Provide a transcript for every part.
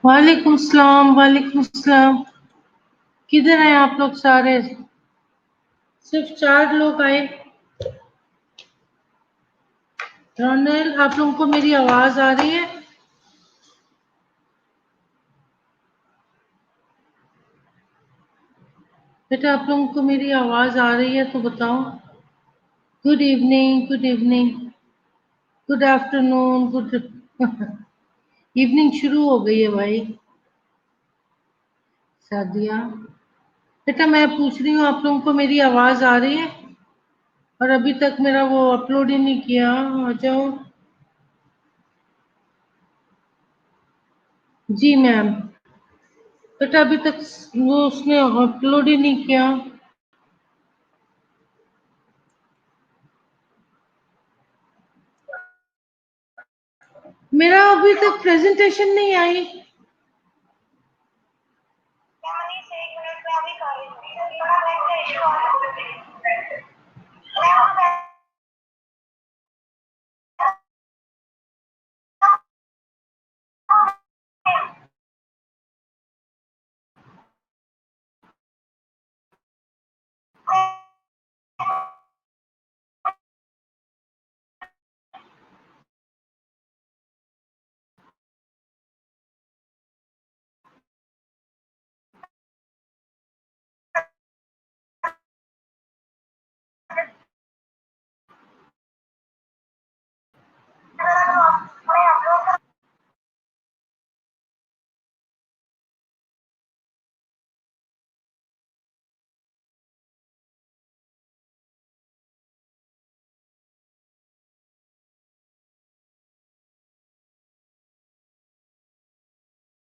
वालेकुम सलाम, वालेकुम सलाम। किधर हैं आप लोग सारे? सिर्फ 4 लोग आए। रोनेल, आप लोगों को मेरी आवाज आ रही है? बेटा, आप लोगों को मेरी आवाज आ रही है तो बताओ। Good evening, good evening, good afternoon, good evening शुरू हो गई है भाई। शादिया, बेटा मैं पूछ रही हूँ आप लोगों को मेरी आवाज आ रही है? और अभी तक मेरा वो अपलोड ही नहीं किया। आ जाओ। जी मैम। बेटा अभी तक वो उसने अपलोड ही नहीं किया। मेरा अभी तक प्रेजेंटेशन नहीं आई।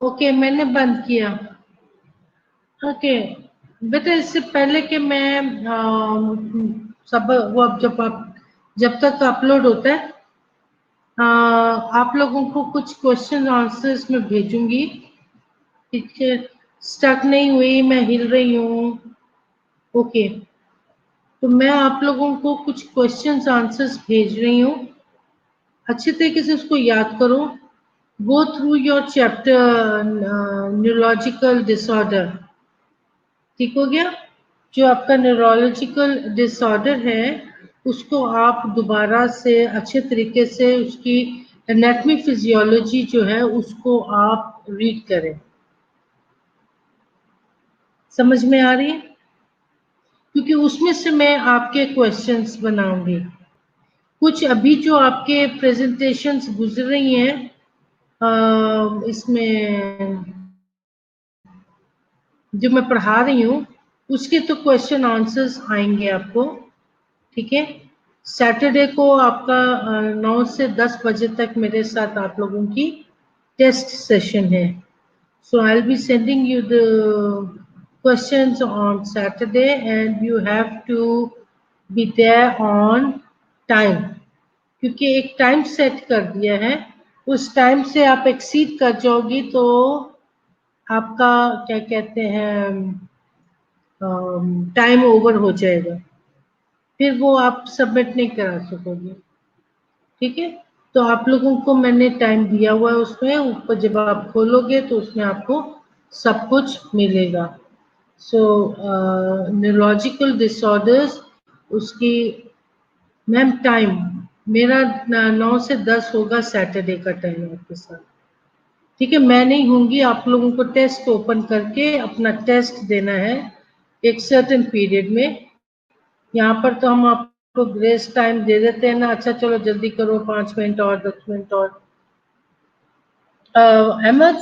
ओके, मैंने बंद किया। ओके बेटा, इससे पहले कि मैं सब वो अब जब तक अपलोड होता है, आप लोगों को कुछ क्वेश्चन आंसर्स में भेजूंगी। ठीक है? स्टक नहीं हुई, मैं हिल रही हूँ। ओके, तो मैं आप लोगों को कुछ क्वेश्चंस आंसर्स भेज रही हूँ। अच्छे तरीके से उसको याद करो। Go through your chapter neurological disorder. ठीक हो गया? जो आपका न्यूरोलॉजिकल डिसऑर्डर है, उसको आप दोबारा से अच्छे तरीके से उसकी एनाटॉमी फिजियोलॉजी जो है उसको आप रीड करें। समझ में आ रही है? क्योंकि उसमें से मैं आपके क्वेश्चंस बनाऊंगी। कुछ अभी जो आपके प्रेजेंटेशंस गुजर रही हैं, इसमें जो मैं पढ़ा रही हूँ, उसके तो क्वेश्चन आंसर्स आएंगे आपको। ठीक है? सैटरडे को आपका 9 से 10 बजे तक मेरे साथ आप लोगों की टेस्ट सेशन है। So I will be sending you the questions on Saturday and you have to be there on time. क्योंकि एक टाइम सेट कर दिया है, उस टाइम से आप एक्सीड कर जाओगी तो आपका क्या कहते हैं, टाइम ओवर हो जाएगा, फिर वो आप सबमिट नहीं करा सकोगे। ठीक है? तो आप लोगों को मैंने टाइम दिया हुआ है, उसमें ऊपर जब आप खोलोगे तो उसमें आपको सब कुछ मिलेगा। सो न्यूरोलॉजिकल डिसऑर्डर्स, उसकी मैम टाइम मेरा 9 से 10 होगा सैटरडे का टाइम आपके साथ। ठीक है? मैं नहीं होंगी, आप लोगों को टेस्ट ओपन करके अपना टेस्ट देना है एक सर्टेन पीरियड में। यहाँ पर तो हम आपको ग्रेस टाइम दे देते हैं ना, अच्छा चलो जल्दी करो, 5 मिनट और, 10 मिनट और। अहमद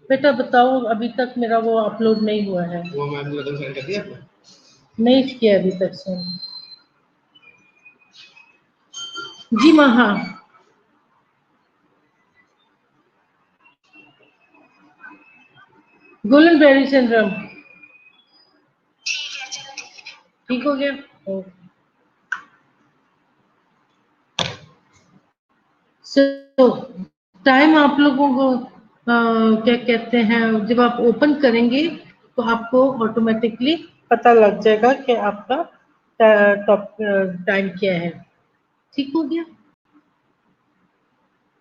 बेटा बताओ, अभी तक मेरा वो अपलोड नहीं हुआ है। वो मैम ने लगन सेंड कर दिया आपको? नहीं किया अभी तक से। जी माँ, हाँ। गोल्डन बेरी सिंड्रोम ठीक हो गया? सो टाइम आप लोगों को क्या कहते हैं, जब आप ओपन करेंगे तो आपको ऑटोमेटिकली पता लग जाएगा कि आपका टॉप टाइम क्या है। ठीक हो गया?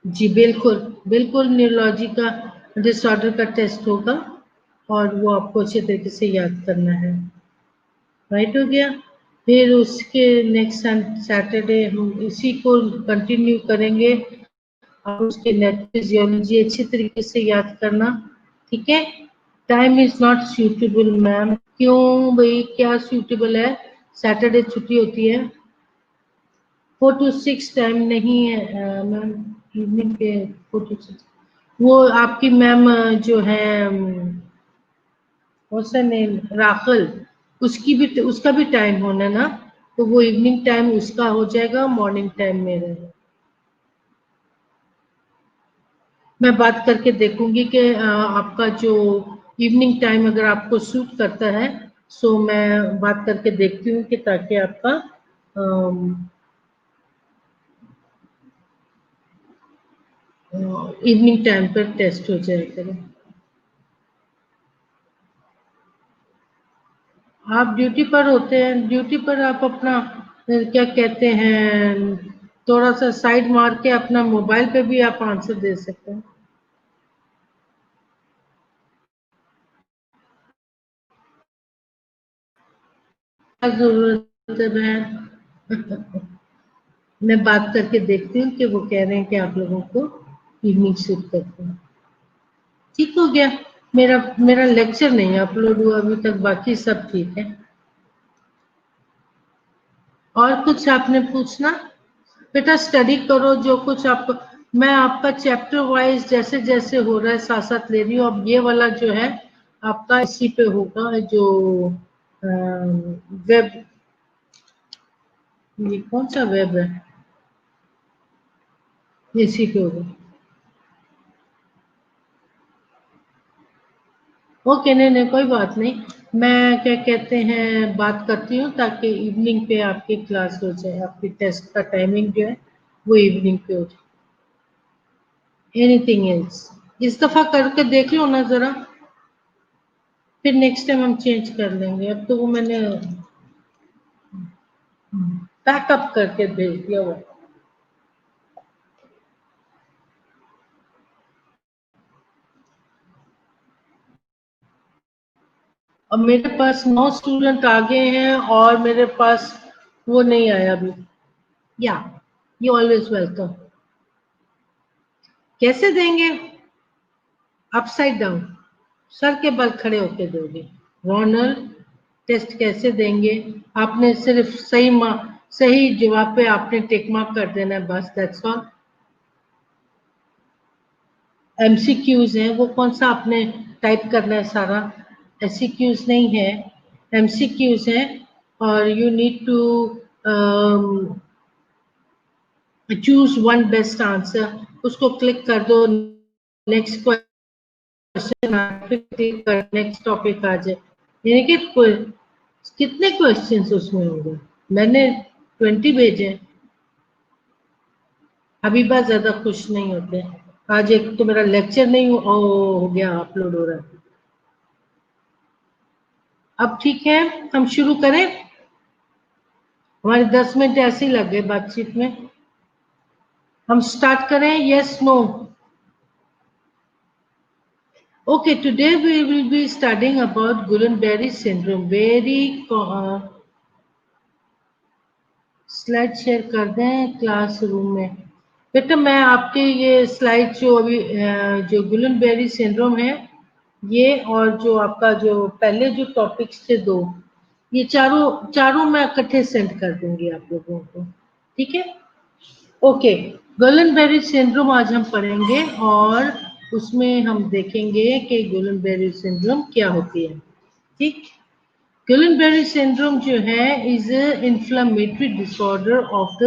जी बिल्कुल, बिल्कुल न्यूरोलॉजी का डिसऑर्डर का टेस्ट होगा और वो आपको अच्छे तरीके से याद करना है। राइट हो गया। फिर उसके नेक्स्ट सैटरडे हम इसी को कंटिन्यू करेंगे और उसके नेट फिजियोलॉजी अच्छी तरीके से याद करना। ठीक है। Time is not suitable ma'am. क्यों भाई, क्या सूटेबल है? सैटरडे छुट्टी होती है। 4 to 6 टाइम नहीं है मैम, इवनिंग के 4 to 6। वो आपकी मैम जो है उसका नेम राखल, उसका भी टाइम होना ना, तो वो इवनिंग टाइम उसका हो जाएगा, मॉर्निंग टाइम मेरा है। मैं बात करके देखूंगी कि आपका जो इवनिंग टाइम अगर आपको सूट करता है, सो मैं बात करके देखती हूँ कि ताकि आपका इवनिंग टाइम पर टेस्ट हो जाए करें। आप ड्यूटी पर होते हैं, ड्यूटी पर आप अपना क्या कहते हैं, थोड़ा सा साइड मार के अपना मोबाइल पे भी आप आंसर दे सकते हैं। क्या जरूरत है बहन? मैं बात करके देखती हूँ कि वो कह रहे हैं कि आप लोगों को इवनिंग शिफ्ट करते हैं। ठीक हो गया। मेरा मेरा लेक्चर नहीं अपलोड हुआ अभी तक, बाकी सब ठीक है। और कुछ आपने पूछना? बेटा स्टडी करो जो कुछ आपको, मैं आपका चैप्टर वाइज जैसे जैसे हो रहा है साथ साथ ले रही हूँ। अब ये वाला जो है आपका इसी पे होगा, जो वेब, ये कौन सा वेब है, इसी पे होगा। ओके, नहीं नहीं कोई बात नहीं। मैं क्या कहते हैं बात करती हूँ ताकि इवनिंग पे आपकी क्लास हो जाए, आपकी टेस्ट का टाइमिंग जो है वो इवनिंग पे हो जाए। एनीथिंग एल्स इस दफा करके देख लो ना जरा, फिर नेक्स्ट टाइम हम चेंज कर लेंगे। अब तो वो मैंने पैकअप करके भेज दिया हुआ। अब मेरे पास 9 स्टूडेंट आ गए हैं और मेरे पास वो नहीं आया अभी। या यू ऑलवेज वेलकम। कैसे देंगे? अपसाइड डाउन, सर के बल खड़े होके दोगे। रॉनल, टेस्ट कैसे देंगे? आपने सिर्फ सही जवाब पे आपने टिक मार्क कर देना है, बस दैट्स ऑल। एमसीक्यूज है, वो कौन सा आपने टाइप करना है सारा? एससीक्यूज नहीं है, एमसीक्यूज है। और you need to choose one best answer, उसको क्लिक कर दो, नेक्स्ट क्वेश्चन फिर क्लिक कर, नेक्स्ट टॉपिक आ जाए। यानी कि कितने क्वेश्चंस उसमें होंगे? मैंने 20 भेजे। हबीबा ज्यादा खुश नहीं होते। आज एक तो मेरा लेक्चर नहीं हो गया, अपलोड हो रहा है। अब ठीक है, हम शुरू करें। हमारे 10 मिनट ऐसे ही लग गए बातचीत में। हम स्टार्ट करें, yes no? Okay, today we will be studying about Guillain-Barré syndrome. Very slide share कर दें क्लासरूम में। बेटा मैं आपके ये स्लाइड जो अभी जो गुलन-बेरी सिंड्रोम है, ये और जो आपका जो पहले जो टॉपिक्स थे दो, ये चारों चारों मैं इकट्ठे सेंड कर दूंगी आप लोगों को। ठीक है। ओके, गुलन-बेरी सिंड्रोम आज हम पढ़ेंगे और उसमें हम देखेंगे कि गुलन-बेरी सिंड्रोम क्या होती है। ठीक। गुलन-बेरी सिंड्रोम जो है is inflammatory disorder of the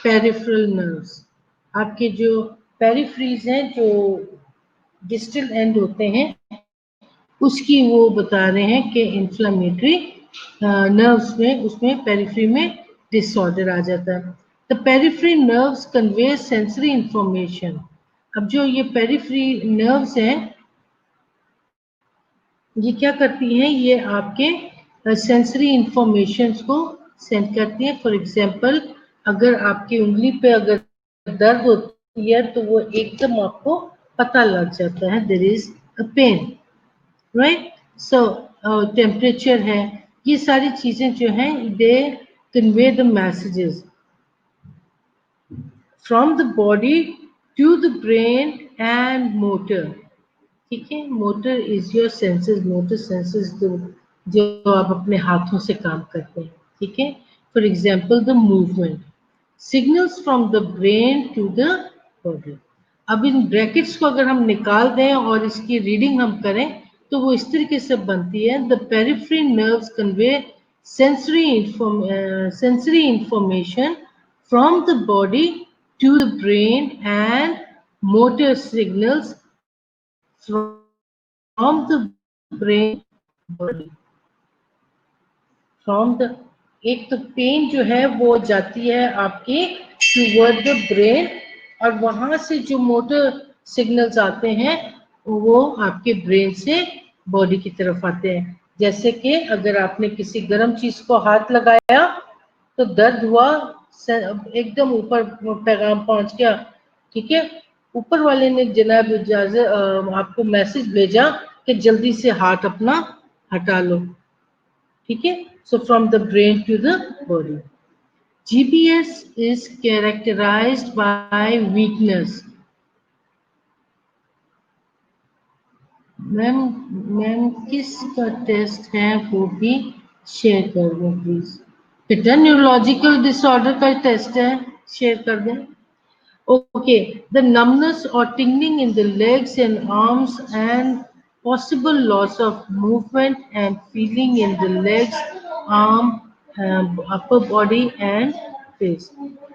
peripheral nerves. आपके जो पेरिफ्रीज हैं, जो डिस्टल एंड होते हैं, उसकी वो बता रहे हैं कि इंफ्लेमेटरी नर्व्स में, उसमें पेरिफ्री में डिसऑर्डर आ जाता है। The periphery nerves convey sensory information. अब जो ये पेरिफ्री नर्व्स हैं, ये क्या करती हैं? ये आपके सेंसरी इंफॉर्मेशन को सेंड करती हैं। फॉर एग्जांपल, अगर आपकी उंगली पे अगर दर्द होती है तो वो एकदम आपको पता लग जाता है there is a pen, right. So temperature है, ये सारी चीजें जो हैं they convey the messages from the body to the brain and motor. ठीक है, motor is your senses, motor senses जो आप अपने हाथों से काम करते हैं। ठीक है, for example the movement signals from the brain to the body. अब इन ब्रैकेट्स को अगर हम निकाल दें और इसकी रीडिंग हम करें तो वो इस तरीके से बनती है, the peripheral nerves convey sensory information from the body to the brain and motor signals from the brain body from the. एक तो पेन जो है वो जाती है आपकी टूवर्ड द ब्रेन और वहां से जो मोटर सिग्नल्स आते हैं वो आपके ब्रेन से बॉडी की तरफ आते हैं। जैसे कि अगर आपने किसी गर्म चीज को हाथ लगाया तो दर्द हुआ, एकदम ऊपर पैगाम पहुंच गया। ठीक है, ऊपर वाले ने जनाब इजाजत आपको मैसेज भेजा कि जल्दी से हाथ अपना हटा लो। ठीक है, so from the brain to the body. GBS is characterized by weakness. Ma'am ma'am किसका टेस्ट है वो भी शेयर कर दें प्लीज। बेटा न्यूरोलॉजिकल डिसऑर्डर का टेस्ट है, शेयर कर दें। Okay, the numbness or tingling in the legs and arms and possible loss of movement and feeling in the legs, arm, upper body and face.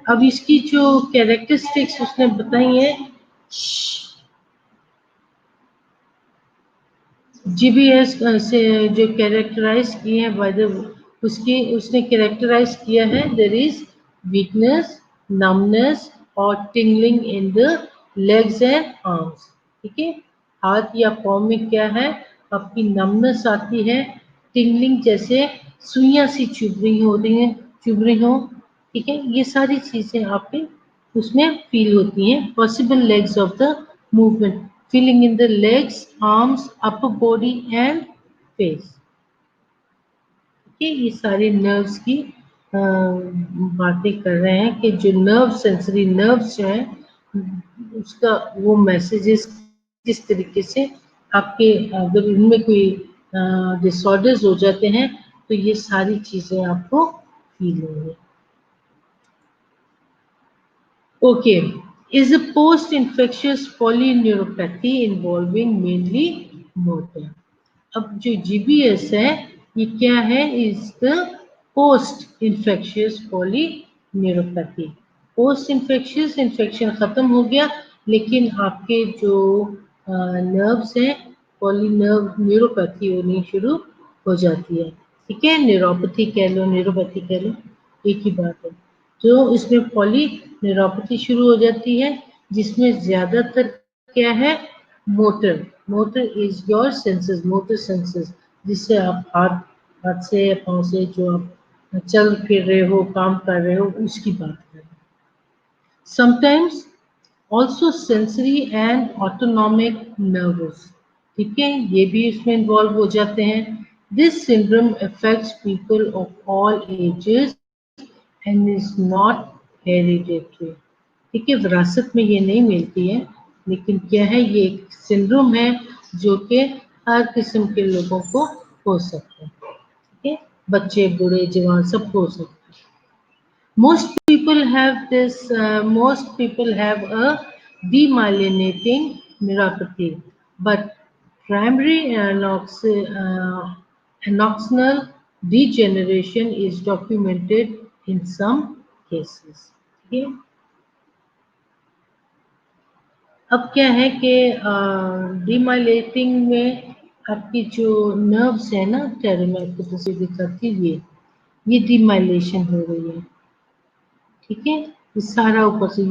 अब इसकी जो कैरेक्टरिस्टिक्स उसने बताई है, जीबीएस से जो कैरेक्टराइज किए हैं बाय द उसकी उसने कैरेक्टराइज किया है, देयर इज वीकनेस, नमनेस और tingling in the legs and arms. ठीक है, हाथ या पाँव में क्या है, आपकी नमनेस आती है, टिंगलिंग जैसे सुइयां सी चुभ रही होती हैं, चुभ रही हो। ठीक है, ये सारी चीजें आपके उसमें फील होती हैं। Possible legs of the movement, feeling in the legs, arms, upper body and face। ये सारे नर्व्स की बातें कर रहे हैं कि जो नर्व सेंसरी नर्व्स जो हैं उसका वो मैसेजेस किस तरीके से आपके अगर उनमें कोई डिसऑर्डर्स हो जाते हैं तो ये सारी चीजें आपको फील होंगी। Okay, is a post-infectious polyneuropathy involving mainly motor। अब जो GBS है ये क्या है, is the post infectious polyneuropathy. Post infectious infection खत्म हो गया लेकिन आपके जो नर्व्स हैं पॉलीनर्व न्यूरोपैथी होनी शुरू हो जाती है। ठीक है, न्यूरोपैथी कह लो, न्यूरोपैथी कह लो, एक ही बात है। जो इसमें पॉली न्यूरोपैथी शुरू हो जाती है जिसमें ज्यादातर क्या है, motor. Motor is your senses, motor senses जिससे आप हाथ हाथ से पाँव से जो आप चल फिर रहे हो, काम कर रहे हो, उसकी बात कर रहे हैं। Sometimes also sensory and autonomic nervous. ठीक है, ये भी इसमें इन्वॉल्व हो जाते हैं। This syndrome affects people of all ages and is not hereditary. ठीक है, विरासत में ये नहीं मिलती है लेकिन क्या है, ये एक सिंड्रोम है जो कि हर किस्म के लोगों को हो सकता है। ठीक है, बच्चे बूढ़े जवान सबको हो सकता है। Most people have a demyelinating neuropathy, but primary anoxinal degeneration is documented in some cases। ठीक है, अब क्या है कि डीमाइलेटिंग में आपकी जो नर्व्स है ना, ठहरो मैं आपको तस्वीर दिखाती हूँ, ये डीमाइलेशन हो रही है। ठीक है, ये सारा ऊपर से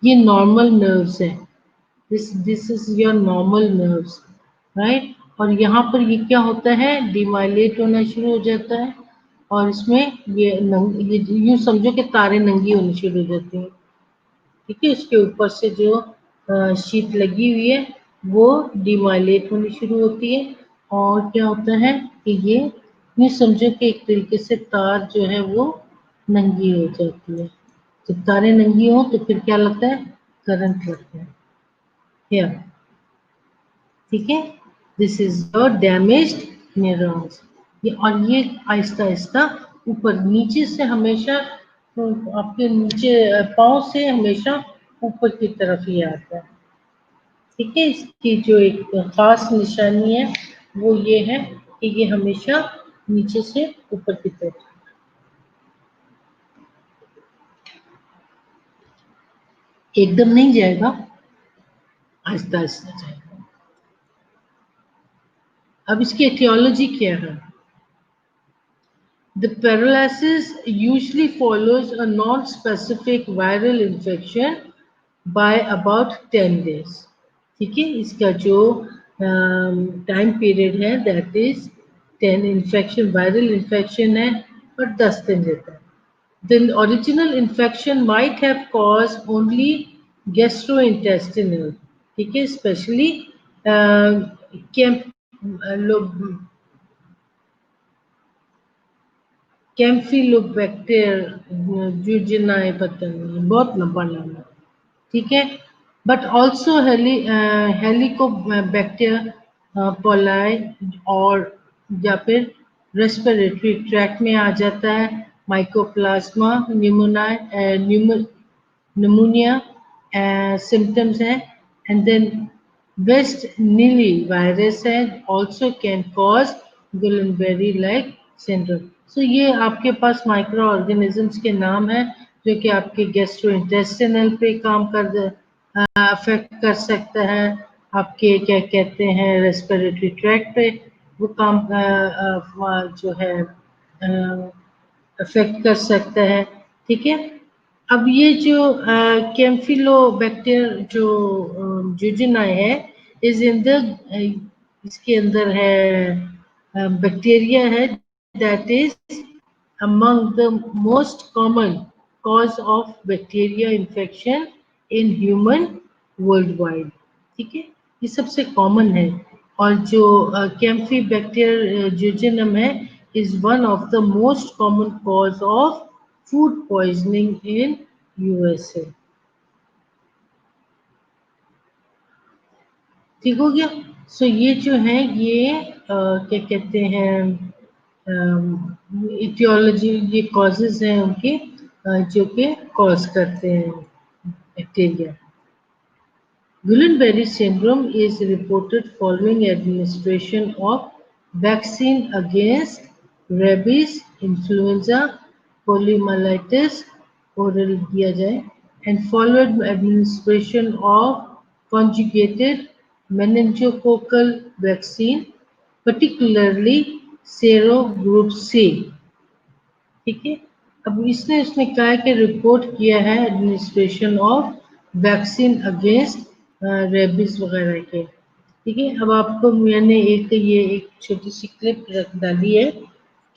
ये नॉर्मल नर्व्स है, this is your normal nerves, right. और यहाँ पर ये क्या होता है, डीमाइलेट होना शुरू हो जाता है और इसमें ये यूं समझो कि तारे नंगी होनी शुरू हो जाती हैं। ठीक है, इसके ऊपर से जो शीट लगी हुई है वो डिमाइलेट होनी शुरू होती है और क्या होता है कि ये समझो कि एक तरीके से तार जो है वो नंगी हो जाती है। जब तारें नंगी हो तो फिर क्या लगता है, करंट लगता है। क्या ठीक है, this is your damaged neurons. ये और ये आहिस्ता आहिस्ता ऊपर नीचे से हमेशा आपके नीचे पाँव से हमेशा ऊपर की तरफ ही आता है। ठीक है, इसकी जो एक खास निशानी है वो ये है कि ये हमेशा नीचे से ऊपर की तरफ, एकदम नहीं जाएगा, आहिस्ता आहिस्ता जाएगा। अब इसकी एटियोलॉजी क्या है? The paralysis usually follows a non-specific viral infection by about 10 days. ठीक है, इसका जो टाइम पीरियड है that is 10 infection, viral infection है और 10 दिन रहता है। The original infection might have caused only gastrointestinal, ठीक है, स्पेशली कैम्फिलोबैक्टर जूजिनाए, पता नहीं बहुत लंबा नाम है। ठीक है, बट ऑल्सो हेलिकोबैक्टर पोलाई और या फिर रेस्पिरेटरी ट्रैक में आ जाता है, माइकोप्लाज्मा निमोनिया सिम्टम्स है, and then West Nile virus है also can cause Guillain Barre like syndrome. So ये आपके पास माइक्रो ऑर्गेनिजम्स के नाम है जो कि आपके गेस्ट्रोइंटेस्टिनल पे काम कर अफेक्ट कर सकता है, आपके क्या कहते हैं रेस्पिरेटरी ट्रैक पे वो काम जो है अफेक्ट कर सकता है। ठीक है, अब ये जो कैम्फिलोबैक्टर जो जूजिनाई है इज इन द इसके अंदर है बैक्टीरिया है that is among the most common cause of bacteria infection in human worldwide। ठीक है, ये सबसे कॉमन है और जो कैम्फीबैक्टर जूजिनम है is one of the most common cause of food poisoning in USA. ठीक हो गया। सो ये जो है ये क्या कहते हैं इटियोलॉजी, ये कॉजेज हैं उनके जो कि कॉज करते हैं bacteria. Guillain-Barré syndrome is reported following administration of vaccine against rabies, influenza, poliomyelitis, oral दिया जाए, and followed administration of conjugated meningococcal vaccine, particularly serogroup C। ठीक है, अब इसने उसने कहा है कि रिपोर्ट किया है administration of vaccine against rabies वगैरह के। ठीक है, अब आपको मैंने एक छोटी सी क्लिप रख डाली है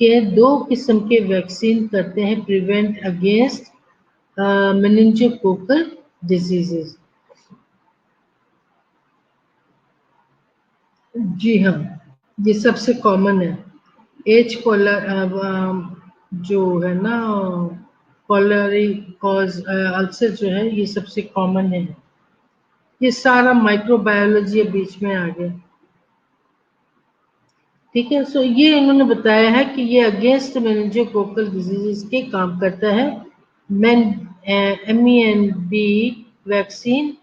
कि दो किस्म के वैक्सीन करते हैं प्रिवेंट अगेंस्ट मेनिंजोकोकल डिजीजेस। जी हाँ, ये सबसे कॉमन है। एच कोलर जो है ना कोलरी कॉज अल्सर जो है ये सबसे कॉमन है। ये सारा माइक्रोबायोलॉजी बीच में आ गया। ठीक है, सो ये इन्होंने बताया है कि ये अगेंस्ट मेनिंजोकोकल डिजीजेस के काम करता है। मेन MENB वैक्सीन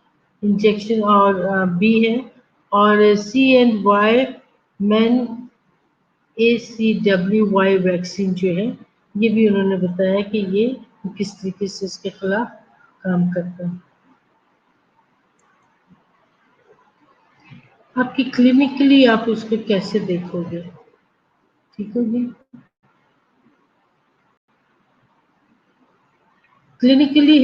इंजेक्शन और बी है, और CNY मेन ACWY वैक्सीन जो है ये भी उन्होंने बताया कि ये किस तरीके से इसके खिलाफ काम करता है। आपकी क्लिनिकली आप उसको कैसे देखोगे? ठीक होगी। Clinically,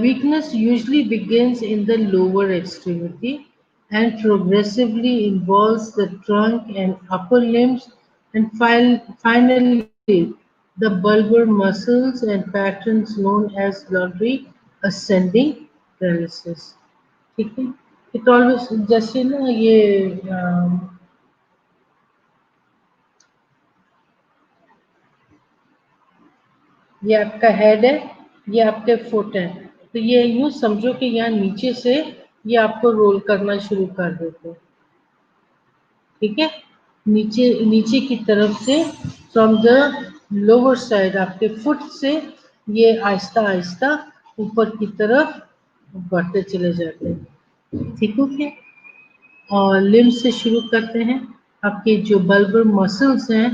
weakness usually begins in the lower extremity and progressively involves the trunk and upper limbs, and finally the bulbar muscles and patterns known as lateral ascending paralysis। ठीक है। इट ऑलवेज जैसे ना ये आपका हेड है, ये आपके foot है, तो ये यूं समझो कि यहाँ नीचे से ये आपको रोल करना शुरू कर देते हैं। ठीक है, नीचे नीचे की तरफ से फ्रॉम द लोअर साइड आपके फुट से ये आहिस्ता आहिस्ता ऊपर की तरफ बढ़ते चले जाते हैं। ठीक हो गया। और लिम्ब से शुरू करते हैं। आपके जो बल्बर मसल्स हैं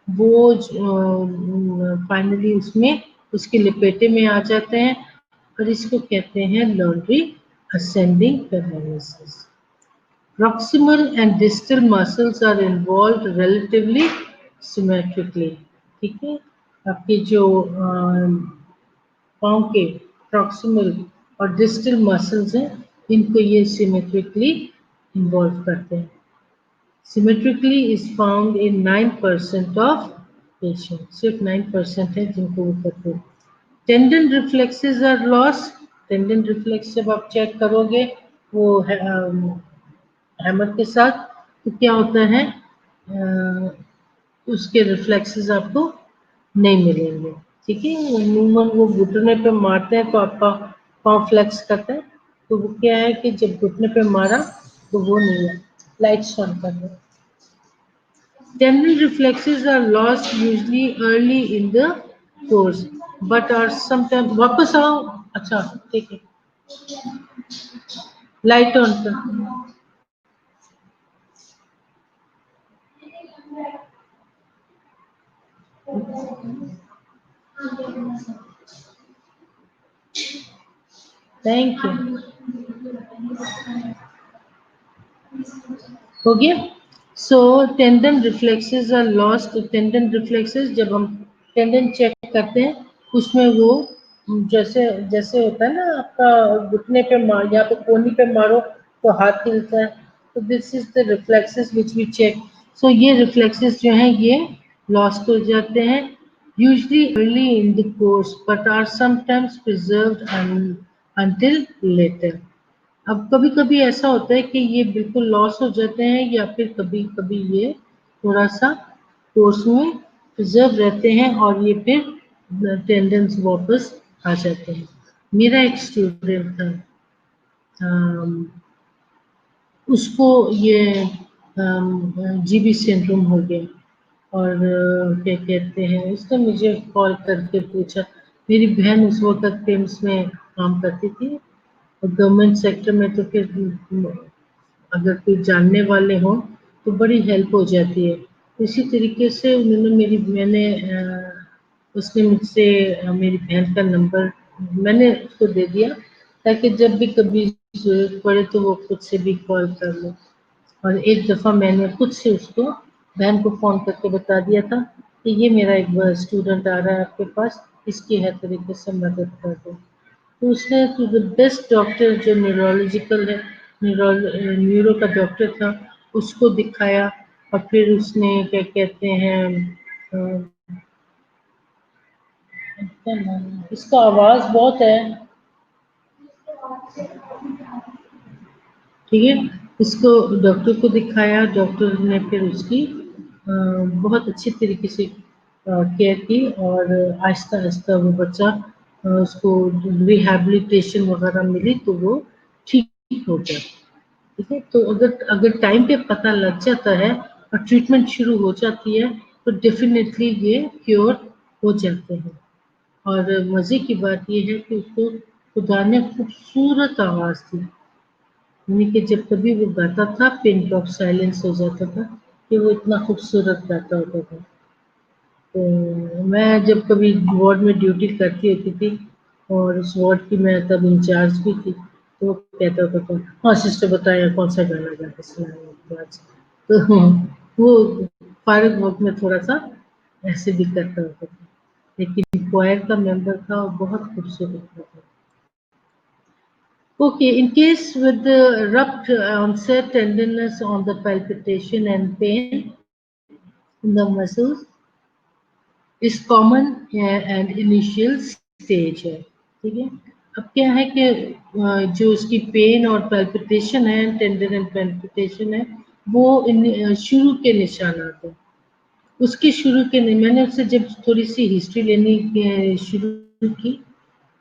वो फाइनली उसमें उसके लपेटे में आ जाते हैं और इसको कहते हैं laundry ascending paralysis. Proximal and distal muscles are involved relatively symmetrically। ठीक है, आपके जो पाँव के प्रॉक्सिमल और डिस्टल मसल्स हैं इनको ये सिमेट्रिकली इन्वॉल्व करते हैं। Symmetrically is found in 9% of patients। सिर्फ 9% है जिनको वो करते हैं। Tendon reflexes are lost. Tendon reflex जब आप चेक करोगे वो हैमर के साथ, तो क्या होता है उसके रिफ्लेक्सेस आपको नहीं मिलेंगे। ठीक है, अमूमन वो घुटने पे मारते हैं तो आपका पाँव फ्लेक्स करता है, तो वो क्या है कि जब घुटने पे मारा तो वो नहीं है। लाइट्स ऑन कर दो। Tendon reflexes are lost usually early in the course, but are sometimes वापस आओ। अच्छा ठीक है, लाइट ऑन कर। Thank you. हो गया। So tendon reflexes are lost. Tendon reflexes जब हम टेंडन चेक करते हैं उसमें वो जैसे जैसे होता है ना आपका घुटने पे मार या तो कोहनी पे मारो तो हाथ हिलता है, तो this is the reflexes which we check. So ये रिफ्लेक्सेस जो हैं ये लॉस्ट हो जाते हैं usually early in the course but are sometimes preserved until later। अब कभी कभी ऐसा होता है कि ये बिल्कुल लॉस हो जाते हैं या फिर कभी कभी ये थोड़ा सा कोर्स में प्रिजर्व रहते हैं और ये फिर टेंडेंस वापस आ जाते हैं। मेरा एक स्टूडेंट था, अम, उसको ये जीबी सिंड्रोम हो गया और क्या कहते हैं उसने मुझे कॉल करके पूछा। मेरी बहन उस वक्त पेम्स में काम करती थी और गवर्नमेंट सेक्टर में, तो फिर अगर कोई जानने वाले हों तो बड़ी हेल्प हो जाती है। इसी तरीके से उसने मुझसे मेरी बहन का नंबर मैंने उसको दे दिया ताकि जब भी कभी ज़रूरत पड़े तो वो खुद से भी कॉल कर लो। और एक दफ़ा मैंने खुद से उसको बहन को फ़ोन करके बता दिया था कि ये मेरा एक स्टूडेंट आ रहा है आपके पास, इसकी हर तरीके से मदद कर दो। तो उसने टू द बेस्ट डॉक्टर जो न्यूरोलॉजिकल है, न्यूरो का डॉक्टर था, उसको दिखाया और फिर उसने क्या कहते हैं इसका आवाज़ बहुत है। ठीक है, इसको डॉक्टर को दिखाया, डॉक्टर ने फिर उसकी बहुत अच्छी तरीके से केयर की और आहिस्ता आहिस्ता वो बच्चा उसको रिहैबिलिटेशन वगैरह मिली तो वो ठीक हो गया। ठीक है, तो अगर अगर टाइम पे पता लग जाता है और ट्रीटमेंट शुरू हो जाती है तो डेफिनेटली ये क्योर हो जाते हैं। और मज़े की बात ये है कि उसको खुदा ने खूबसूरत आवाज़ दी, यानी कि जब कभी वो गाता था पिन ड्रॉप साइलेंस हो जाता था कि वो इतना खूबसूरत गाता होता था। तो मैं जब कभी वार्ड में ड्यूटी करती होती थी और उस वार्ड की मैं तब इंचार्ज भी थी, तो वो कहता होता था हाँ सिस्टर बताएं कौन सा गाना गा के सुनाएंगे आज। तो वो फारिग वक्त में थोड़ा सा ऐसे भी करता होता था, लेकिन क्वायर का मेंबर था और बहुत खूबसूरत था। Okay, in case with the abrupt onset tenderness on the palpitation and pain in the muscles is common and initial stage है, ठीक है। अब क्या है कि जो उसकी पेन और पैल्पिटेशन है, टेंडर एंड पैल्पिटेशन है, वो शुरू के निशानात हैं। उसके शुरू के नहीं, मैंने उससे जब थोड़ी सी हिस्ट्री लेनी शुरू की,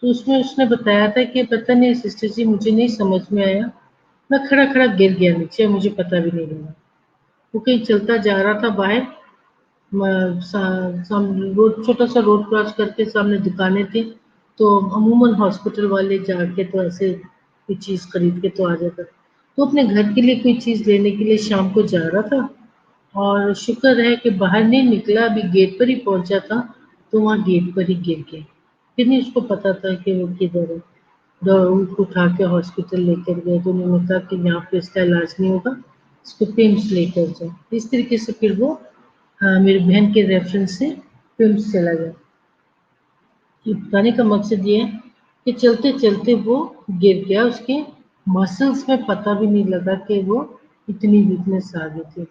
तो उसमें उसने बताया था कि पता नहीं सिस्टर जी, मुझे नहीं समझ में आया, मैं खड़ा खड़ा गिर गया नीचे, मुझे पता भी नहीं लगा। वो कहीं चलता जा रहा था बाहर, रोड, छोटा सा रोड क्रॉस करके सामने दुकानें थी, तो अमूमन हॉस्पिटल वाले जाके तो ऐसे कोई चीज़ खरीद के तो आ जाता। तो अपने घर के लिए कोई चीज़ लेने के लिए शाम को जा रहा था, और शुक्र है कि बाहर नहीं निकला, अभी गेट पर ही पहुंचा था, तो वहाँ गेट पर ही गिर गया। फिर नहीं उसको पता था कि वो किधर है। उसको उठा के हॉस्पिटल लेकर गए, तो उन्होंने कहा कि यहाँ पे इसका इलाज नहीं होगा, इसको पिम्स लेकर जाओ। इस तरीके से फिर वो मेरी बहन के रेफरेंस से पिम्स चला गया। ये बताने का मकसद ये है कि चलते चलते वो गिर गया, उसके मसल्स में पता भी नहीं लगा कि वो इतनी वीकनेस आ गई थी।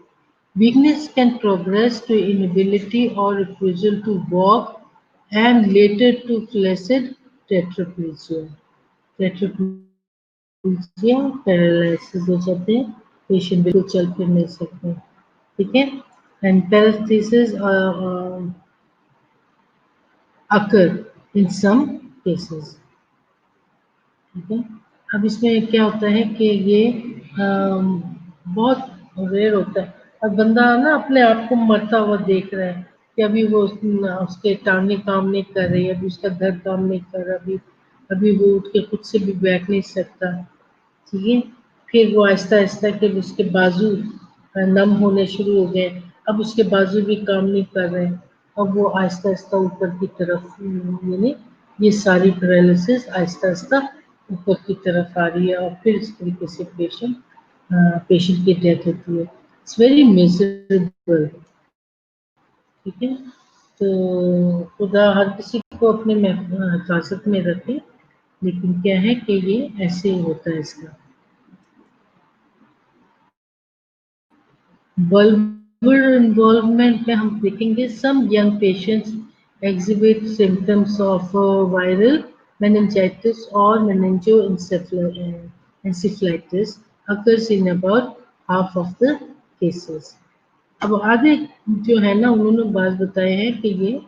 Weakness can progress to inability or refusal to walk and later to flaccid tetraplegia. Tetraplegia paralysis हो जाते हैं, पेशेंट बिल्कुल चल फिर नहीं सकते, ठीक है। And paralysis occur in some cases, ठीक है। अब इसमें क्या होता है कि ये बहुत रेयर होता है, और बंदा ना अपने आप को मरता हुआ देख रहा है कि अभी वो उसके टांगे काम नहीं कर रही, अभी उसका घर काम नहीं कर रहा, अभी अभी वो उठ के खुद से भी बैठ नहीं सकता, ठीक है। फिर वो आहिस्ता आहिस्ता के उसके बाजू नम होने शुरू हो गए, अब उसके बाजू भी काम नहीं कर रहे हैं, अब वो आहिस्ता आहिस्ता ऊपर की तरफ, यानी ये सारी पैरालिसिस आहिस्ता आहिस्ता ऊपर की तरफ आ रही है, और फिर इस तरीके से पेशेंट की डेथ होती है। इट्स वेरी मिजरेबल, ठीक है। तो खुदा हर किसी को अपने हिफाजत में रखे, लेकिन क्या है कि ये ऐसे ही होता है इसका। बल्बर इन्वॉल्वमेंट में हम देखेंगे, some young patients exhibit symptoms of viral meningitis or meningoencephalitis occurs in about half of the cases. अब आधे जो है ना, उन्होंने बात बताए हैं कि ये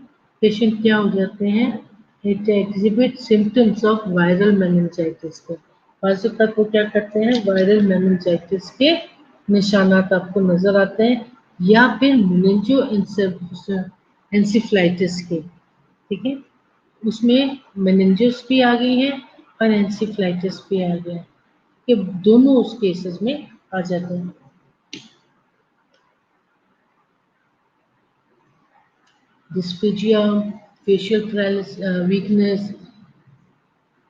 पेशेंट क्या हो जाते हैं, it exhibit symptoms of viral meningitis को। बाज़ तक वो क्या करते हैं, वायरल मेनिंजाइटिस के निशानात आपको नजर आते हैं, या फिर मेनिंजो एंसिफ्लाइटिस के, ठीक है। उसमें मेनिंजस भी आ गई है और एंसिफ्लाइटिस भी आ गया है, कि दोनों उस केसेस में आ जाते हैं। Dysphagia, facial weakness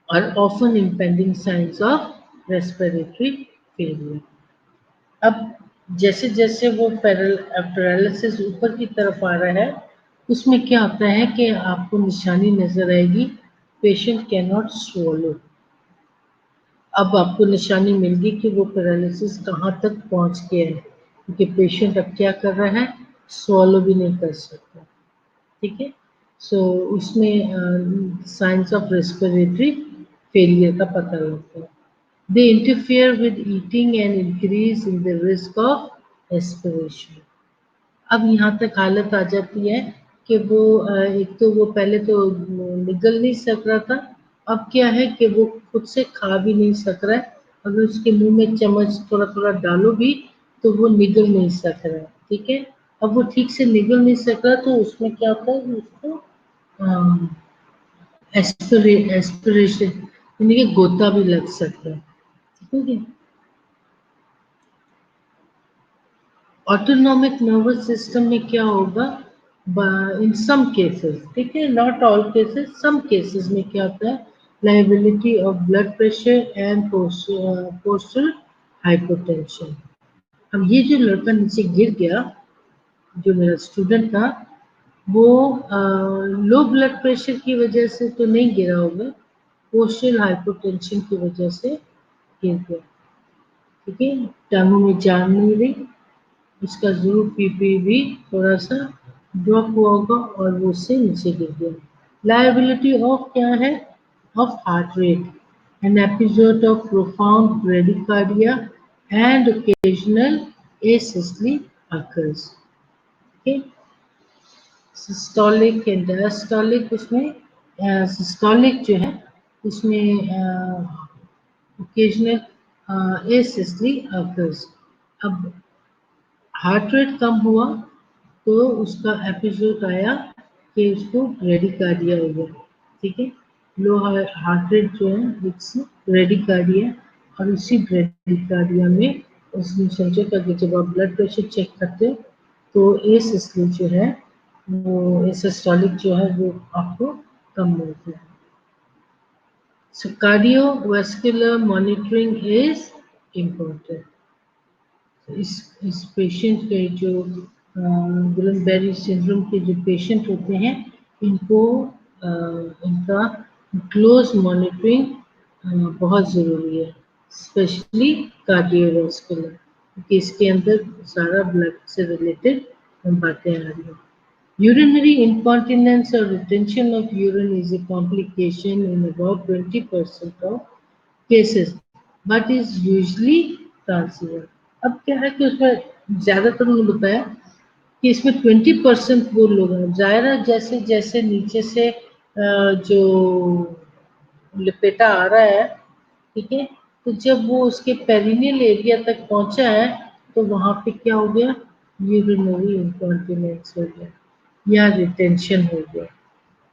are often impending signs of respiratory failure. अब जैसे जैसे वो पैरालिसिस ऊपर की तरफ आ रहा है, उसमें क्या होता है कि आपको निशानी नजर आएगी, पेशेंट कैन नॉट swallow। अब आपको निशानी मिल गई कि वो पैरालिसिस कहाँ तक पहुँच गया है, क्योंकि पेशेंट अब क्या कर रहा है, swallow भी नहीं कर सकता, ठीक है। सो उसमें साइंस ऑफ रेस्पिरेटरी फेलियर का पता लगता है। They interfere with eating and increase in the risk of aspiration. अब यहाँ तक हालत आ जाती है कि वो एक तो वो पहले तो निगल नहीं सक रहा था, अब क्या है कि वो खुद से खा भी नहीं सक रहा है, अगर उसके मुंह में चम्मच थोड़ा थोड़ा डालो भी तो वो निगल नहीं सक रहा है, ठीक है। अब वो ठीक से निगल नहीं सक रहा, तो उसमें क्या होता है कि उसको एस्पिरेशन यानी कि गोता भी लग सकता है, ठीक है। ऑटोनॉमिक नर्वस सिस्टम में क्या होगा, इन सम केसेस, ठीक है, not all cases, some cases में क्या होता है, lability of blood pressure and postural hypotension. अब ये जो लड़का नीचे गिर गया, जो मेरा स्टूडेंट था, वो लो ब्लड प्रेशर की वजह से तो नहीं गिरा होगा, पोस्टल हाइपोटेंशन की वजह से गिर गया, ठीक है। टांगों में जान नहीं रही, उसका जरूर पीपी भी थोड़ा सा ड्रॉप हुआ होगा और वो उससे नीचे गिर गया। लायबिलिटी ऑफ क्या है, of heart rate, an episode of profound bradycardia, and occasional asystole occurs. Okay, systolic and diastolic, उसमें सिस्टोलिक जो है उसमें ओकेजनल एसिस्टली अकर्स। अब हार्ट रेट कम हुआ तो उसका एपिसोड आया कि उसको ब्रेडिकार्डिया हो गया। ठीक है, लो हार्ट रेट जो है इट्स ब्रेडिकार्डिया, और इसी ब्रेडिकार्डिया में उसमें समझो कि जब आप ब्लड प्रेशर चेक करते हो तो एसिस्टली जो है वो एसिस्टोलिक जो है वो आपको कम मिलता है। So cardiovascular monitoring is important. इस पेशेंट के जो गुलेनबेरी सिंड्रोम के जो पेशेंट होते हैं इनको इनका क्लोज मॉनिटरिंग बहुत ज़रूरी है, स्पेशली कार्डियोवास्कुलर, क्योंकि इसके अंदर सारा ब्लड से रिलेटेड बातें आ रही हैं। Urinary incontinence or retention of urine is a complication in about 20% of cases, but is usually transient. अब क्या है कि उसमें ज्यादातर उन्होंने बताया कि इसमें 20% वो लोग हैं, जाहिर है जैसे जैसे नीचे से जो लिपेटा आ रहा है, ठीक है, तो जब वो उसके पेरिनियल एरिया तक पहुंचा है तो वहां पे क्या हो गया, यूरिनरी इनकॉन्टिनेंस हो गया या रिटेंशन हो गया,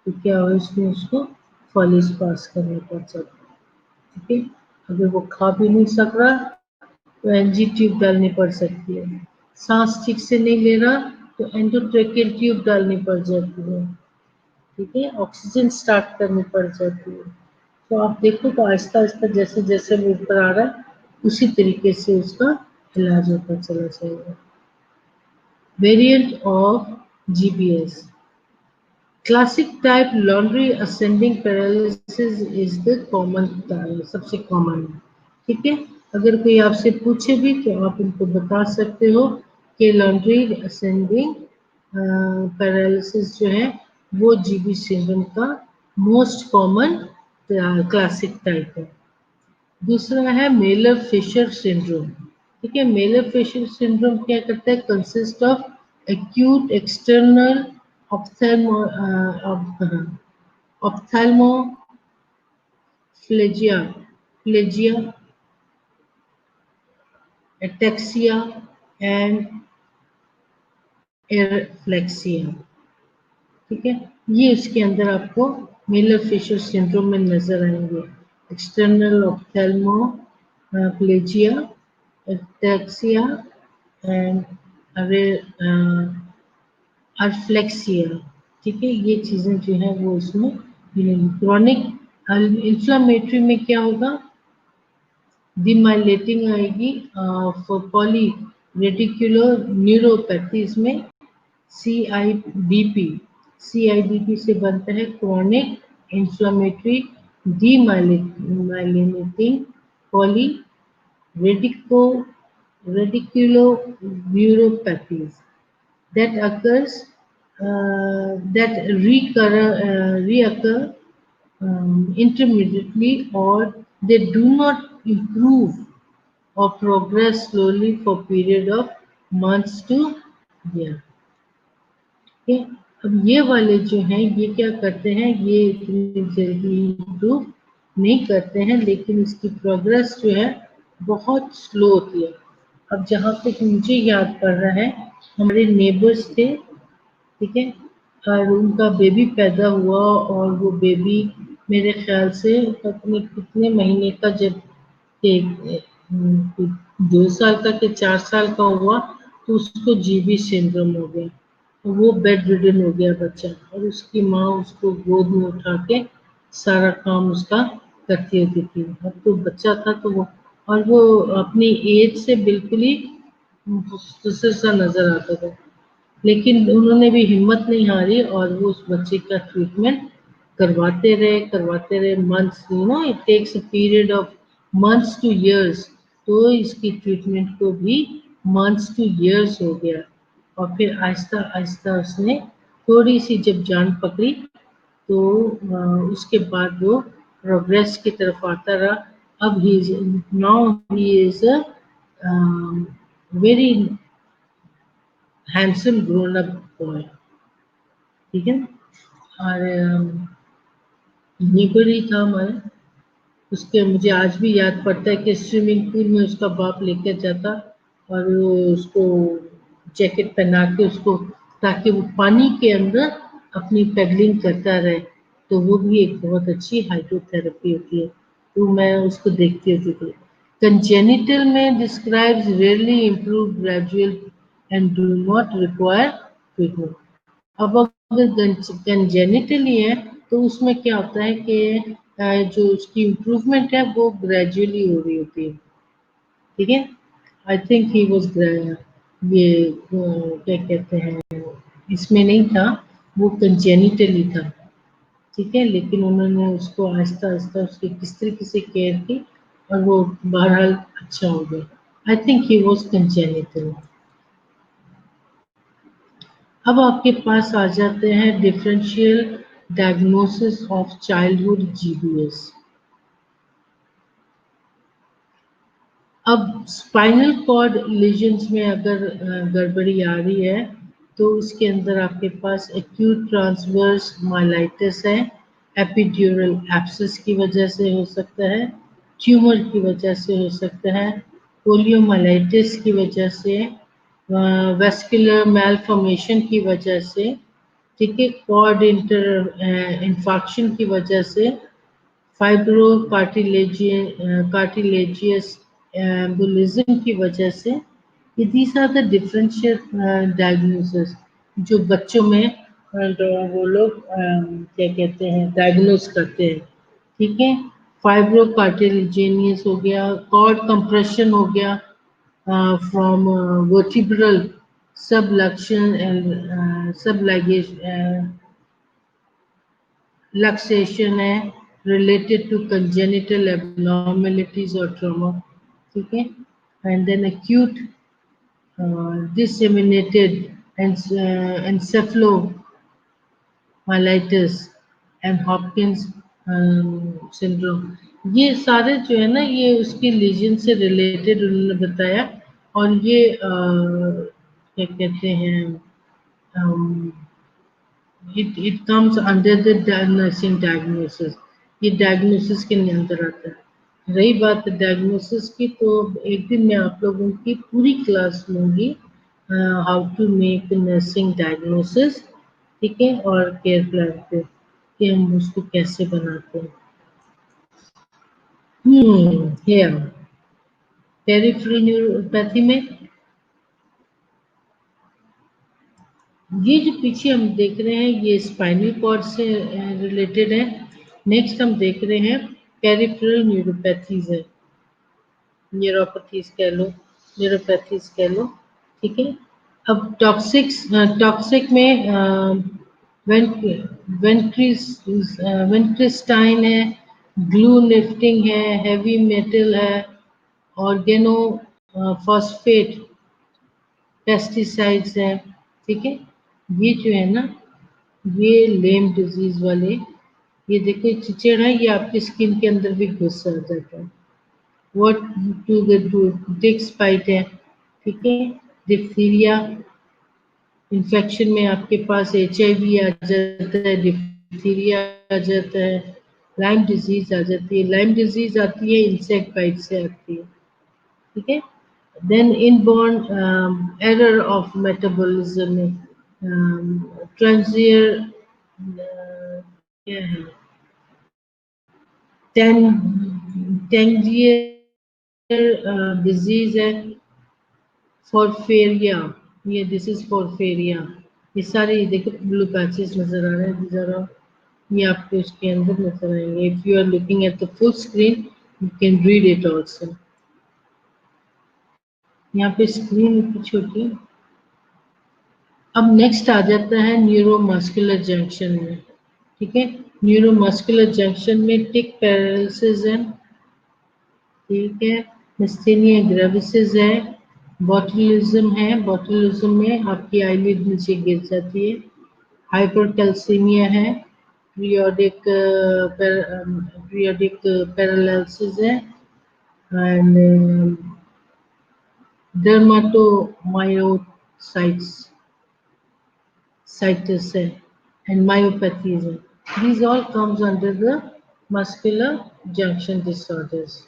तो क्या हो इसमें उसको फॉलिस पास करना पड़ सकता है। ठीक है, अगर वो खा भी नहीं सक रहा तो एनजी ट्यूब डालनी पड़ सकती है, सांस ठीक से नहीं ले रहा तो एंडोट्रेकियल ट्यूब डालनी पड़ जाती है। ठीक है, ऑक्सीजन स्टार्ट करनी पड़ जाती है। तो आप देखो तो आहिस्ता आहिस्ता जैसे जैसे वो ऊपर आ रहा है उसी तरीके से उसका इलाज होता चला जाएगा। Variant of GBS, classic type laundry ascending paralysis is the common, सबसे कॉमन है। ठीक है, अगर कोई आपसे पूछे भी तो आप उनको बता सकते हो कि लॉन्ड्री असेंडिंग पैरालिसिस जो है वो जीबी सिंड्रोम का मोस्ट कॉमन क्लासिक टाइप है। दूसरा है मेलर फिशर सिंड्रोम। ठीक है, मेलर फिशर सिंड्रोम क्या करता है, consist of acute external ophthalmo ophthalmoplegia plegia ataxia and areflexia. ठीक है, ये इसके अंदर आपको मेलर फिशर सिंड्रोम में नजर आएंगे। External ophthalmoplegia, ataxia and areflexia. ठीक है, ये चीजें जो है वो इसमें क्रॉनिक इन्फ्लामेटरी में क्या होगा, डिमाइलेटिंग आएगी पॉली रेटिकुलर न्यूरोपैथी, इसमें सीआईडीपी, सीआईडीपी से बनता है chronic inflammatory demyelinating poly radiculo reticuloneuropathies that occurs that reoccur intermittently, or they do not improve or progress slowly for period of months to year। Okay? अब ये वाले जो हैं ये क्या करते हैं, ये इतनी जल्दी इम्प्रूव नहीं करते हैं, लेकिन इसकी प्रोग्रेस जो है बहुत स्लो होती है। अब जहाँ तक मुझे याद पड़ रहा है, हमारे नेबर्स थे, ठीक है, और उनका बेबी पैदा हुआ और वो बेबी मेरे ख्याल से अपने कितने महीने का, जब 2 साल का कि 4 साल का हुआ तो उसको जीबी सिंड्रोम हो गया, तो वो बेड रिडन हो गया बच्चा, और उसकी माँ उसको गोद में उठा के सारा काम उसका करती होती थी। अब तो बच्चा था तो वो, और वो अपनी एज से बिल्कुल ही दूसरे सा नजर आता था, लेकिन उन्होंने भी हिम्मत नहीं हारी और वो उस बच्चे का ट्रीटमेंट करवाते रहे months, it takes a period of months to years, तो इसकी ट्रीटमेंट को भी मंथ्स टू इयर्स हो गया, और फिर आहिस्ता आहिस्ता उसने थोड़ी सी जब जान पकड़ी तो उसके बाद वो प्रोग्रेस की तरफ आता रहा। अब now he is a very handsome grown up boy, ठीक है। और नेबर ही था हमारे, उसके मुझे आज भी याद पड़ता है कि स्विमिंग पूल में उसका बाप लेकर जाता और वो उसको जैकेट पहना के उसको, ताकि वो पानी के अंदर अपनी पेडलिंग करता रहे। तो वो भी एक बहुत अच्छी हाइड्रोथेरेपी होती है, तो मैं उसको देखती होती थी। कंजेनिटल में describes rarely improve gradual and do not require treatment. अब अगर कंजेनिटली है तो उसमें क्या होता है कि जो उसकी इम्प्रूवमेंट है वो ग्रेजुअली हो रही होती है, ठीक है। आई थिंक ही वाज ये क्या कहते हैं, इसमें नहीं था, वो कंजेनिटली था, ठीक है। लेकिन उन्होंने उसको आहिस्ता आहिस्ता उसकी किस तरीके से केयर की और वो बहरहाल अच्छा हो गया। I think he was congenital. अब आपके पास आ जाते हैं differential diagnosis of childhood GBS. अब स्पाइनल कॉर्ड लीजन्स में अगर गड़बड़ी आ रही है तो उसके अंदर आपके पास एक्यूट ट्रांसवर्स माइलाइटिस है, एपिड्यूरल एब्सिस की वजह से हो सकता है, ट्यूमर की वजह से हो सकता है, पोलियोमाइलाइटिस की वजह से, वेस्कुलर मेलफॉर्मेशन की वजह से, ठीक है, कॉर्ड इंफाक्शन की वजह से, कार्टिलेजियस एम्बोलिज्म की वजह से। ये these are the differential diagnosis जो बच्चों में जो वो लोग क्या कहते हैं डायग्नोस करते हैं, ठीक है। फाइब्रो कार्टिलेजियस हो गया, कॉर्ड कंप्रेशन हो गया from vertebral subluxation and subligation luxation है, रिलेटेड टू कंजेनिटल एबनॉर्मेलिटीज और ट्रॉमा, ठीक है। And then acute disseminated encephalomielitis and Hopkins syndrome. ये सारे जो है ना ये उसके लीजन से रिलेटेड उन्होंने बताया। और ये क्या कहते हैं it comes under the nursing diagnosis। ये डायग्नोसिस के अंदर आता है। रही बात डायग्नोसिस की तो एक दिन मैं आप लोगों की पूरी क्लास लूंगी how to make nursing diagnosis, ठीक है, और केयर प्लान पे कि हम उसको कैसे बनाते हैं। हियर पेरिफेरल न्यूरोपैथी में ये जो पीछे हम देख रहे हैं ये स्पाइनल कॉर्ड से रिलेटेड है। नेक्स्ट हम देख रहे हैं पेरिफेरल न्यूरोपैथीज है, न्यूरोपैथीज कह लो, न्यूरोपैथीज कह लो, ठीक है। अब टॉक्सिक में वेंट्रिस्टाइन है, ग्लू लिफ्टिंग है, हेवी मेटल है, ऑर्गेनो फॉस्फेट पेस्टिसाइड्स है, ठीक है। ये जो है ना ये लेम डिजीज वाले, ये देखो चिचड़ है, ये आपकी स्किन के अंदर भी घुस जाता है। What to do, despite है, ठीक है। डिप्थीरिया इन्फेक्शन में आपके पास HIV आ जाता है, डिप्थीरिया आ जाता है, लाइम डिजीज आ जाती है। लाइम डिजीज आती है इंसेक्ट बाइट से आती है, ठीक है। Then inborn error of metabolism, Tangier क्या है, टेंजियर डिजीज है, फॉरफेरिया, ये दिस इज फॉरफेरिया। ये सारे देखो ब्लू पैचेस नजर आ रहे हैं जरा, ये आपको इसके अंदर नजर आएंगे। If you are looking at the full screen you can read it also. यहाँ पे स्क्रीन इतनी छोटी है। अब नेक्स्ट आ जाता है न्यूरोमस्कुलर जंक्शन में, ठीक है। न्यूरोमस्कुलर जंक्शन में टिक पैरालिसिस है, ठीक है, मिस्थेनिया ग्रेविसिस है, बॉटुलिज्म है, बॉटुलिज्म में आपकी आईलिड नीचे गिर जाती है, हाइपरकैल्सीमिया है, पीरियोडिक पैरालिसिस है, एंड डर्माटोमायोसाइट्स साइटिस है, and myopathies. These all comes under the muscular junction disorders.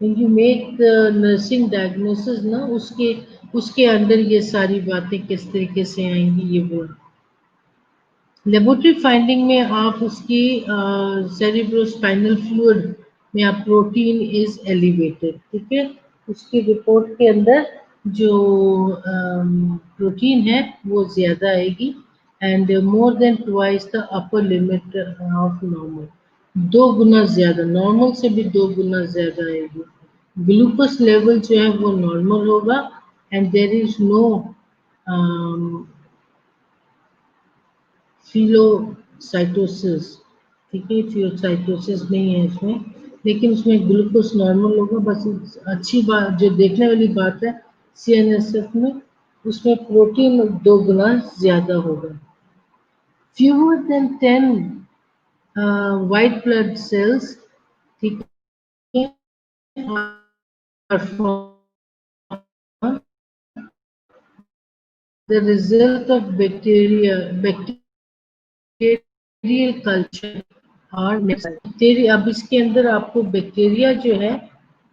When you make the nursing diagnosis ना, उसके अंदर ये सारी बातें किस तरीके से आएंगी ये बोल। लेबोरेटरी फाइंडिंग में आप उसकी सेरिब्रोस्पाइनल फ्लूइड में आप प्रोटीन इज एलिवेटेड, ठीक है, उसकी रिपोर्ट के अंदर जो प्रोटीन है वो ज्यादा आएगी, and more than twice the upper limit of normal, 2 गुना ज्यादा, नॉर्मल से भी 2 गुना ज्यादा आएगी। ग्लूकोज लेवल जो है वो नॉर्मल होगा, एंड देयर इज नो फिलोसाइटोसिस, ठीक है, फिलोसाइटोसिस नहीं है इसमें, लेकिन उसमें ग्लूकोज नॉर्मल होगा। बस अच्छी बात जो देखने वाली बात है सीएनएसएफ में, उसमें प्रोटीन 2 गुना ज्यादा होगा। Fewer than 10 white blood cells, ठीक है, the result of bacterial culture और बैक्टीरिया। अब इसके अंदर आपको बैक्टीरिया जो है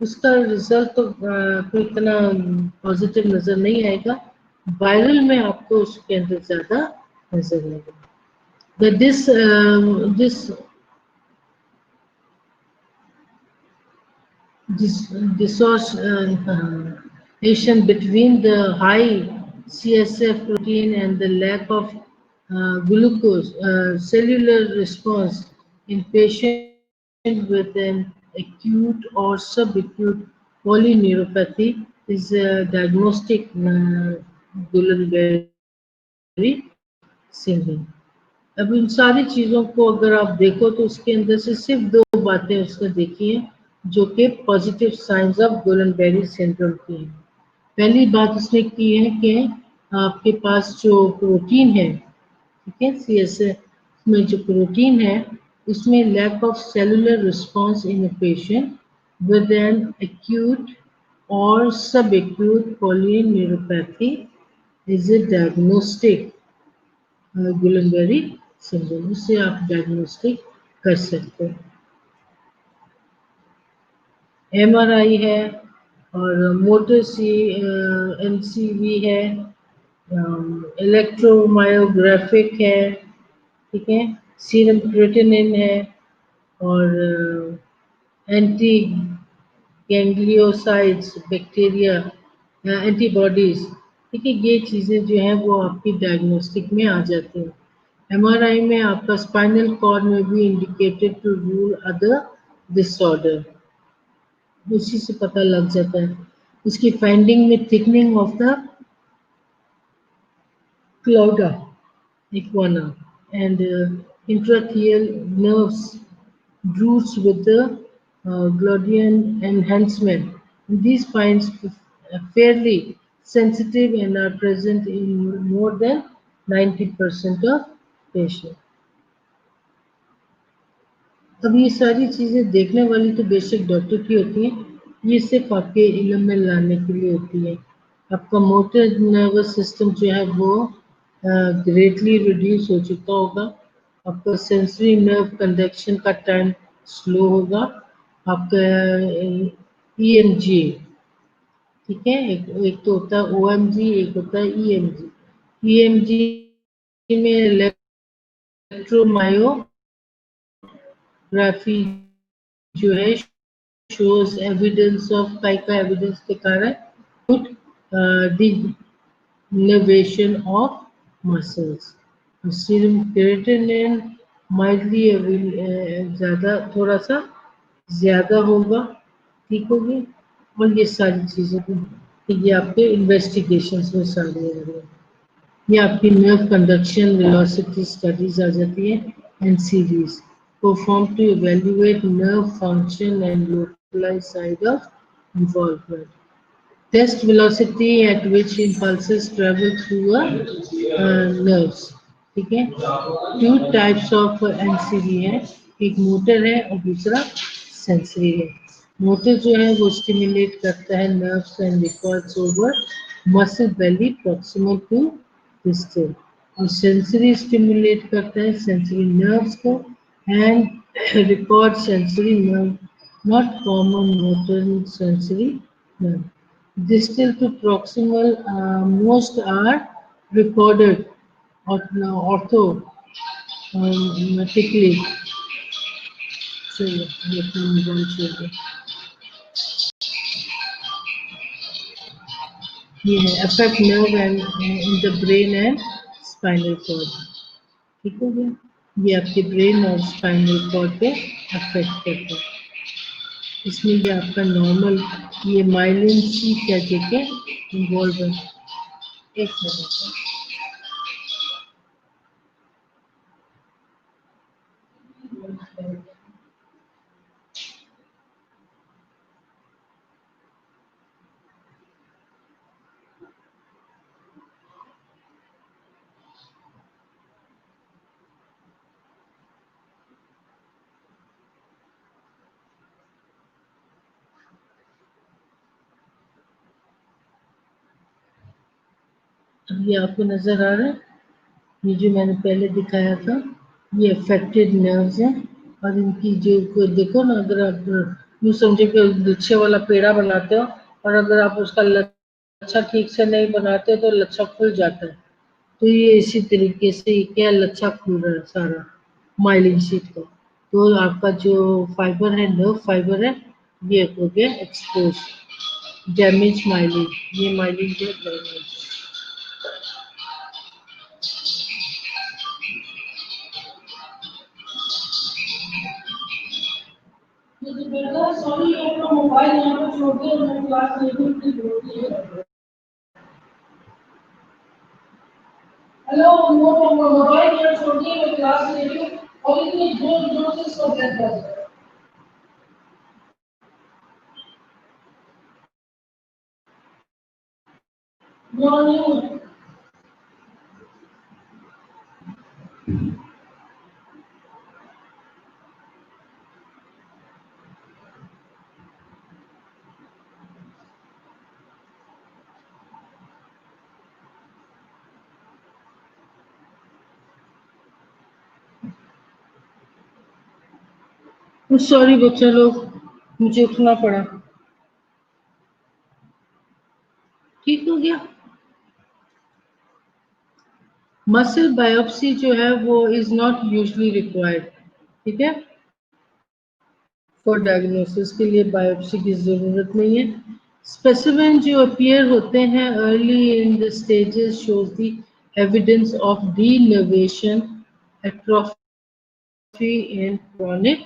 उसका रिजल्ट तो कोई इतना पॉजिटिव नजर नहीं आएगा, वायरल में आपको उसके अंदर ज्यादा नजर आएगा। This dissociation between the high CSF protein and the lack of glucose cellular response in patient with an acute or subacute polyneuropathy is a diagnostic Guillain-Barré syndrome. अब इन सारी चीजों को अगर आप देखो तो उसके अंदर से सिर्फ 2 बातें उसने देखी हैं जो कि positive science of Guillain-berry syndrome की हैं। पहली बात उसने की है कि आपके पास जो प्रोटीन है, ठीक है, सीएसएफ में जो प्रोटीन है उसमें lack of cellular response in a patient with an acute और subacute polyneuropathy is a diagnostic Guillain Barre syndrome, उससे आप डायग्नोस्टिक कर सकते हैं। एमआरआई है और मोटर एमसीवी है, इलेक्ट्रोमायोग्राफिक है, ठीक है, सीरम क्रिएटिनिन है और एंटी गैंग्लियोसाइड्स बैक्टीरिया एंटीबॉडीज, ठीक है, ये चीजें जो हैं वो आपकी डायग्नोस्टिक में आ जाती हैं। एमआरआई में आपका स्पाइनल कॉर्ड में भी indicated to rule other disorder, उसी से पता लग जाता है। उसकी फाइंडिंग में thickening of the cauda equina and intrathecal nerves roots with the Glaudian enhancement. These finds fairly sensitive and are present in more than 90% of patients. अब ये सारी चीजें देखने वाली तो बेशक डॉक्टर की होती हैं, ये सिर्फ आपके इल्म में लाने के लिए होती है। आपका मोटर नर्वस सिस्टम जो है वो ग्रेटली रिड्यूस हो चुका होगा, आपका सेंसरी नर्व कंडक्शन का टाइम स्लो होगा, आपका ईएमजी, ठीक है, एक तो होता है ओएमजी, एक होता है ईएमजी। ईएमजी में इलेक्ट्रोमायोग्राफी जो है shows evidence of का एविडेंस दिखा रहा है denervation of muscles। Serum creatinine mildly ज्यादा, थोड़ा सा ज्यादा होगा, ठीक होगी, और ये सारी चीजें ये आपके इन्वेस्टिगेशंस में सारे आ रहे हैं। ये आपकी नर्व कंडक्शन वेलोसिटी स्टडीज आ जाती है and series performed to evaluate nerve function and localized site of involvement. Test velocity at which impulses travel through nerves. ठीक है। टू टाइप्स ऑफ एनसीवी है, एक मोटर है और दूसरा सेंसरी है। मोटर जो है वो स्टिमुलेट करता है nerves and records over muscle belly proximal to distal, और सेंसरी स्टिमुलेट करता है सेंसरी नर्व्स को and record sensory nerve, not common motor sensory nerve. Distal to proximal, most are recorded orthotically. So, ये अपना mobile छोड़ दो। ये है affect nerve and in the brain and spinal cord. ठीक हो गया? ये आपके ब्रेन और स्पाइनल कॉर्ड पे अफेक्ट करता है। इसमें ये आपका नॉर्मल ये माइलिन सी क्या कहते हैं इन्वॉल्व है। एक मिनट, ये आपको नजर आ रहा है, ये जो मैंने पहले दिखाया था, ये अफेक्टेड नर्व्स हैं। और इनकी जो देखो ना, अगर आप यूँ समझो कि लच्छे वाला पेड़ा बनाते हो और अगर आप उसका लच्छा ठीक से नहीं बनाते तो लच्छा खुल जाता है। तो ये इसी तरीके से ये क्या लच्छा खुल रहा है सारा माइलिन शीट का। तो आपका जो फाइबर है, नर्व फाइबर है, ये हो गया एक्सपोज, डैमेज माइलिन, ये माइलिन जो डैमेज। सॉरी, अपना मोबाइल यहाँ पे छोड़ दिया, मैं क्लास नहीं। हेलो, वो मोबाइल यहाँ छोड़ दिया, मैं क्लास ले रही हूँ और इतनी जोर जोर से सब कहता है। मॉर्निंग सॉरी बच्चा लोग, मुझे उठना पड़ा। ठीक हो गया। मसल बायोप्सी जो है वो इज नॉट यूजली रिक्वायर्ड, ठीक है। फॉर डायग्नोसिस के लिए बायोप्सी की जरूरत नहीं है। स्पेसिमेन जो अपीयर होते हैं early in the stages shows the evidence of denervation, atrophy in chronic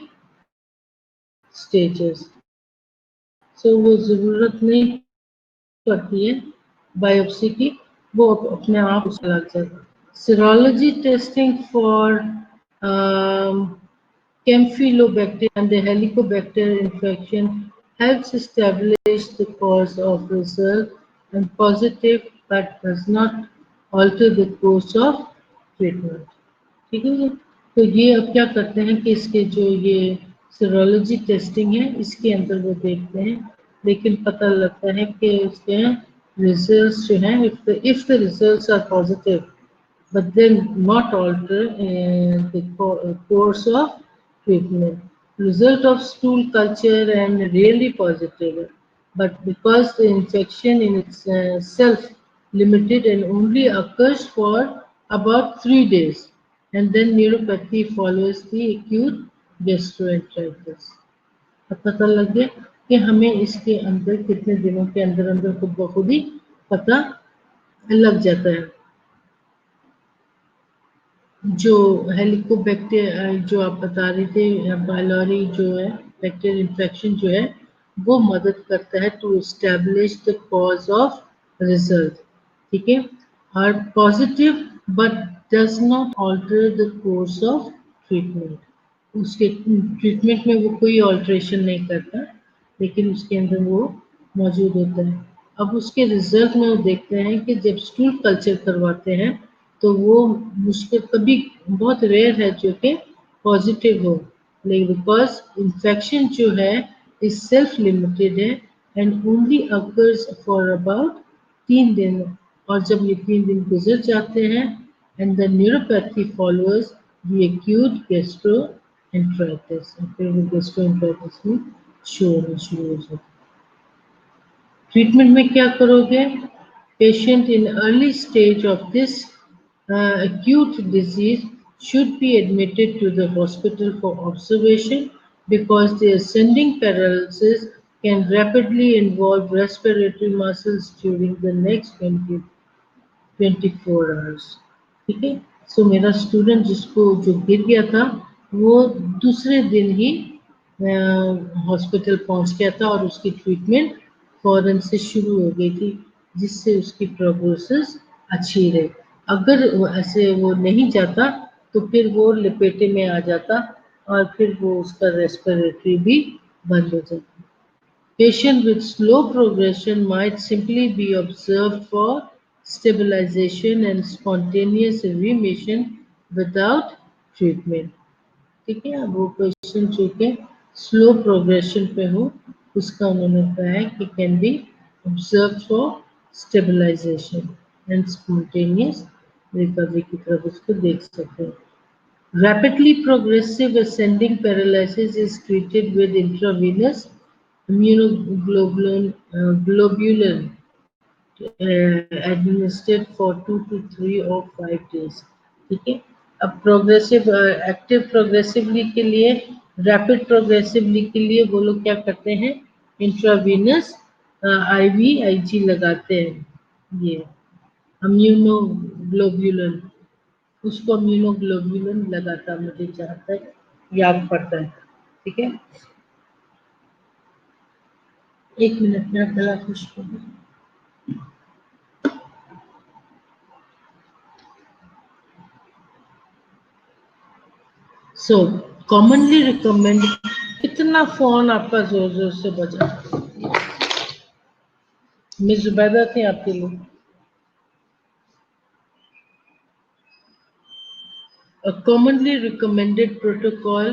stages. So वो जरूरत नहीं पड़ती है बायोप्सी की, वो अपने आप उसका लग जाता है। Serology testing for Campylobacter and the Helicobacter infection helps establish the cause of result and positive but does not alter the course of treatment. ठीक है जी? तो ये अब क्या करते हैं कि इसके जो ये सीरोलॉजी टेस्टिंग है इसके अंदर वो देखते हैं, लेकिन पता लगता है कि उसके रिजल्ट्स जो हैं, if the results are positive but then not alter the course of treatment. Result of stool culture and really positive, but because the infection in itself limited and only occurs for about 3 days, and then neuropathy follows the acute gastroenteritis. अब पता लग गया कि हमें इसके अंदर कितने दिनों के अंदर अंदर खुद ब खुद ही पता लग जाता है। जो हेलिकोबैक्टर जो आप बता रहे थे, बायलरी जो है बैक्टीरियल इन्फेक्शन जो है वो मदद करता है to establish the cause of result, ठीक है। और positive but does not alter the course of treatment, उसके ट्रीटमेंट में वो कोई ऑल्ट्रेशन नहीं करता, लेकिन उसके अंदर वो मौजूद होता है। अब उसके रिजल्ट में वो देखते हैं कि जब स्टूल कल्चर करवाते हैं तो वो मुश्किल, कभी बहुत रेयर है जो कि पॉजिटिव हो, लेकिन बिकॉज इन्फेक्शन जो है इज सेल्फ लिमिटेड है and only occurs for about 3 दिन, और जब ये 3 दिन गुजर जाते हैं and the neuropathy followers the acute gastroenteritis, फिर वो गैस्ट्रोएंटेराइटिस में शो होना शुरू हो जाता है। ट्रीटमेंट में क्या करोगे? Patient in early stage of this acute disease should be admitted to the hospital for observation because the ascending paralysis can rapidly involve respiratory muscles during the next 24 hours. ठीक है, सो मेरा स्टूडेंट जिसको जो गिर गया था वो दूसरे दिन ही हॉस्पिटल पहुंच गया था और उसकी ट्रीटमेंट फौरन से शुरू हो गई थी, जिससे उसकी प्रोग्नोसिस अच्छी रही। अगर ऐसे वो नहीं जाता तो फिर वो लपेटे में आ जाता और फिर वो उसका रेस्पिरेटरी भी बंद हो जाता। Patient with slow progression might simply be observed for stabilization and spontaneous remission without treatment. ठीक है, अब वो पेशेंट जो कि स्लो प्रोग्रेशन पे हो उसका उन्होंने कहा है कि can be observe for stabilization and spontaneous recovery की तरफ उसको देख सकते हैं। Rapidly progressive ascending paralysis is treated with intravenous immunoglobulin administered for 2 to 3 or 5 days. ठीक है, अब प्रोग्रेसिव एक्टिव प्रोग्रेसिवली के लिए, रैपिड प्रोग्रेसिवली के लिए वो लोग क्या करते हैं? इंट्रावीनस आईवी आईजी लगाते हैं। ये इम्यूनोग्लोब्यूलिन, उसको इम्यूनोग्लोब्यूलिन लगाता, मुझे जहाँ तक याद पड़ता है। ठीक है, 1 मिनट मेरा गला खुश्क हो गया। So commonly recommend, कितना फोन आपका जोर जोर से बजा? मिस जुबैदा थी आपके लिए। A commonly recommended protocol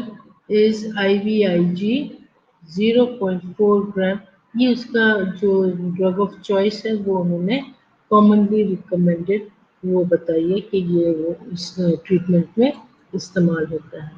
is IVIG 0.4 ग्राम। ये उसका जो ड्रग ऑफ चॉइस है वो उन्होंने कॉमनली रिकमेंडेड वो बताइए कि ये वो इस ट्रीटमेंट में इस्तेमाल होता है।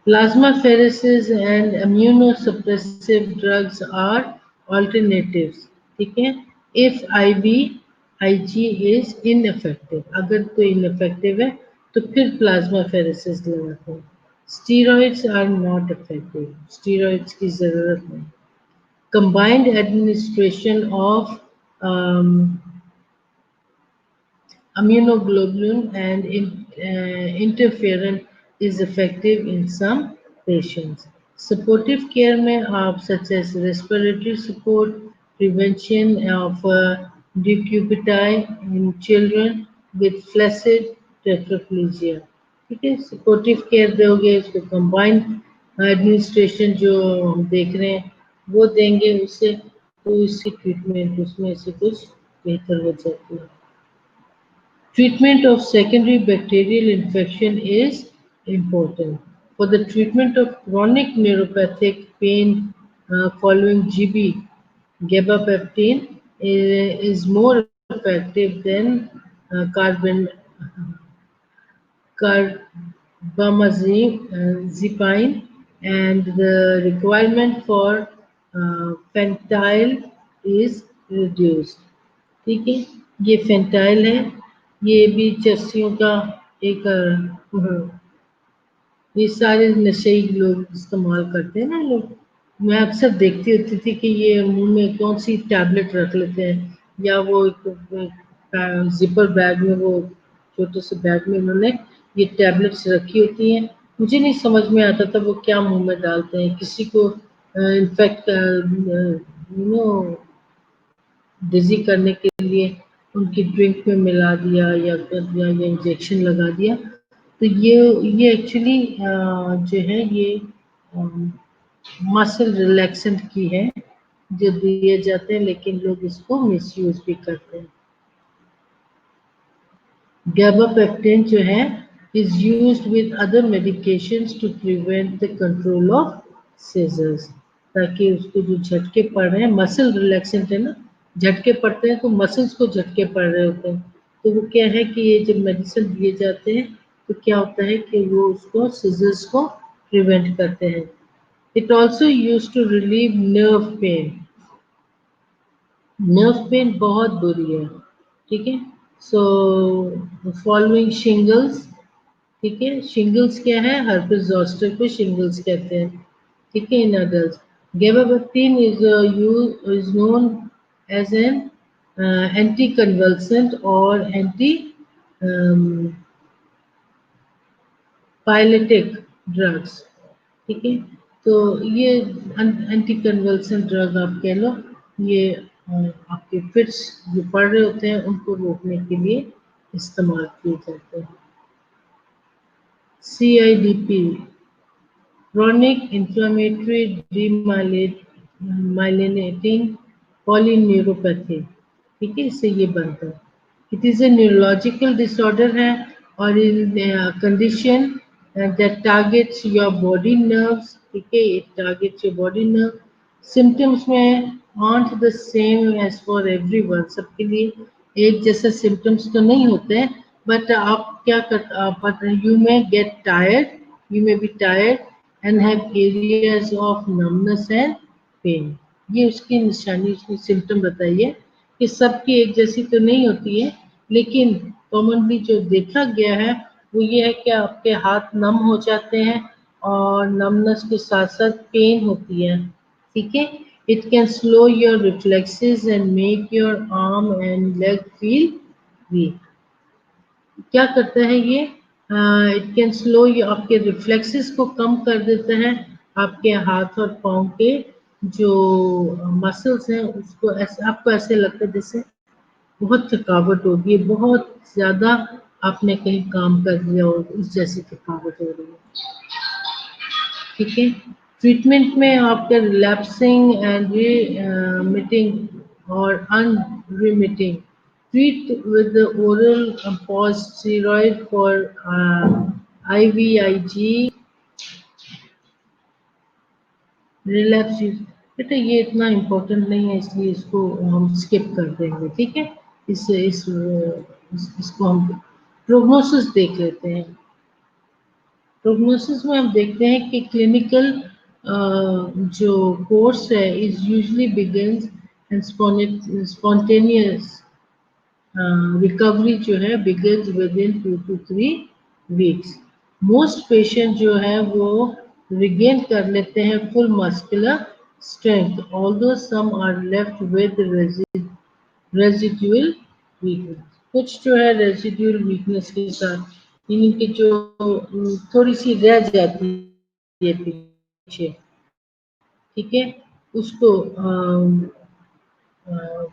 Plasmapheresis and immunosuppressive drugs are alternatives. ठीक है, if IVIG is ineffective, अगर तो ineffective है तो फिर plasmapheresis लगाते हैं। Steroids are not effective. Steroids की जरूरत नहीं। Combined administration of um, immunoglobulin and interferon is effective in some patients. Supportive care में आप such as respiratory support, prevention of decubiti in children with flaccid tetraplegia. ठीक है, supportive care दोगे, उसको combined administration जो हम देख रहे हैं वो देंगे, उससे तो इसकी ट्रीटमेंट उसमें से कुछ बेहतर हो जाती है। Treatment of secondary bacterial infection is important. For the treatment of chronic neuropathic pain following GB, gabapentin is more effective than carbamazepine, and the requirement for fentanyl is reduced. ठीक है, ये फेंटाइल है, ये भी चर्सियों का एक ये सारे नशेई लोग इस्तेमाल करते हैं ना लोग। मैं अक्सर देखती होती थी कि ये मुंह में कौन सी टैबलेट रख लेते हैं, या वो एक जिपर बैग में, वो छोटे से बैग में उन्होंने ये टैबलेट्स रखी होती हैं। मुझे नहीं समझ में आता था वो क्या मुंह में डालते हैं। किसी को इनफेक्ट डिजी करने के लिए उनकी ड्रिंक में मिला दिया या कर दिया या इंजेक्शन लगा दिया। तो ये एक्चुअली जो है ये मसल रिलैक्सेंट की है जो दिए जाते हैं, लेकिन लोग इसको मिसयूज भी करते हैं। गैबापेप्टिन जो है is used with other medications to prevent the control of seizures, ताकि उसको जो झटके पड़ रहे हैं, मसल रिलैक्सेंट है ना, झटके पड़ते हैं तो मसल्स को झटके पड़ रहे होते हैं, तो वो क्या है कि ये जब मेडिसिन दिए जाते हैं तो क्या होता है कि वो उसको सीजर्स को प्रिवेंट करते हैं। It also use to relieve nerve pain. Nerve pain बहुत बुरी है, ठीक है। सो फॉलोइंग शिंगल्स, ठीक है, शिंगल्स क्या है, हर्पेस ज़ोस्टर को शिंगल्स कहते हैं, ठीक है, in adult. Gabapentin is known as an anti convulsant और एंटी पायलेटिक ड्रग्स, ठीक है। तो ये एंटी कन्वल्सेंट ड्रग आप कह लो, ये आपके फिट्स जो पड़ रहे होते हैं उनको रोकने के लिए इस्तेमाल किए जाते हैं। CIDP, chronic inflammatory demyelinating polyneuropathy, ठीक है, इससे ये बनता है। It is a neurological disorder है और in condition that targets your body nerves, ठीक है, it targets your body nerve. Symptoms में aren't the same as for everyone, सबके लिए एक जैसा सिम्टम्स तो नहीं होते हैं, बट आप क्या करते, but you may get tired, you may be tired and have areas of numbness and pain. ये उसकी निशानी, उसकी सिम्टम बताइए कि सबकी एक जैसी तो नहीं होती है, लेकिन कॉमनली जो देखा गया है वो ये है कि आपके हाथ नम हो जाते हैं और नमनेस के साथ साथ पेन होती है, ठीक है। It can slow your reflexes and make your arm and leg feel weak. क्या करता है ये, इट कैन स्लो, ये आपके रिफ्लेक्सेस को कम कर देता है, आपके हाथ और पाँव के जो मसल्स हैं उसको ऐसे, आपको ऐसे लगता है जैसे बहुत थकावट होगी, बहुत ज़्यादा आपने कहीं काम कर लिया हो, उस जैसी थकावट हो रही है, ठीक है। ट्रीटमेंट में आपके रिलैप्सिंग एंड रिमिटिंग और अनरिमिटिंग, treat with the oral pause steroid for IVIG relapse। बेटा ये इतना इम्पोर्टेंट नहीं है इसलिए इसको हम स्किप कर देंगे, ठीक है। इसको हम प्रोग्नोसिस देख लेते हैं। प्रोग्नोसिस में हम देखते हैं कि क्लिनिकल जो कोर्स है is usually begins and spontaneous recovery जो है begins within 2 to 3 weeks. Most patient जो है वो रिगेन कर लेते हैं full muscular strength, although some are left with residual weakness. कुछ जो है रेजिडुअल वीकनेस के साथ, इनकी जो थोड़ी सी रह जाती है पीछे, ठीक है, उसको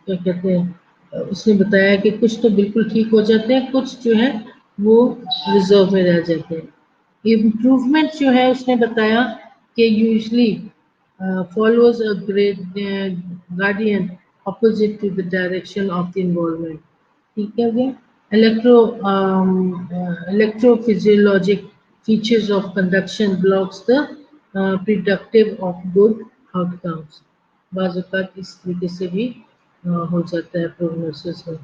क्या कहते हैं, उसने बताया कि कुछ तो बिल्कुल ठीक हो जाते हैं, कुछ जो है वो रिजर्व में रह जाते हैं। इम्प्रूवमेंट जो है उसने बताया कि usually follows a great guardian opposite to the direction of the environment, ठीक है भैया। Electrophysiologic features of conduction blocks the productive of good outcomes। बाज़ औक़ात इस तरीके से भी हो जाता है प्रोग्नोसिस में।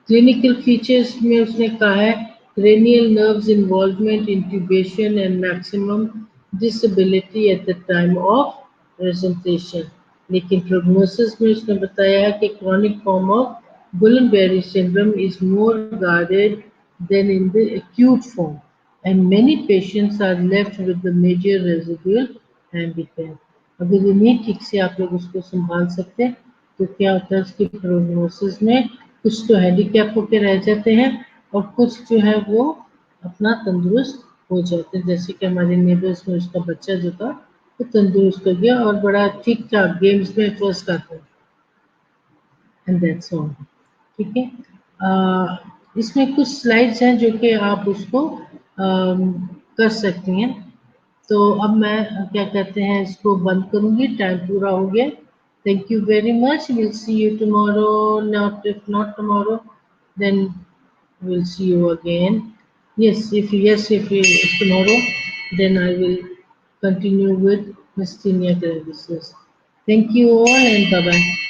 क्लिनिकल फीचर्स में उसने कहा है cranial nerves involvement, intubation and maximum disability at the time of presentation। लेकिन प्रोग्नोसिस में उसने बताया है कि chronic form of Guillain-Barré syndrome is more guarded than in the acute form and many patients are left with the major residual handicap। अगर ये नहीं ठीक से आप लोग उसको संभाल सकते हैं तो क्या होता है, उसकी प्रोग्नोसिस में कुछ तो हैंडीकैप होकर रह जाते हैं और कुछ जो है वो अपना तंदुरुस्त हो जाते हैं। जैसे कि हमारे नेबर्स में उसका बच्चा जो था वो तंदुरुस्त हो गया और बड़ा ठीक ठाक गेम्स में फर्स्ट आता है, एंड दैट्स ऑल, ठीक है। इसमें कुछ स्लाइड्स हैं जो कि आप उसको कर सकती हैं। तो अब मैं क्या कहते हैं इसको बंद करूंगी, टाइम पूरा हो गया। Thank you very much. We'll see you tomorrow. Not if not tomorrow, then We'll see you again. If tomorrow, then I will continue with Myasthenia gravis. Thank you all and bye bye.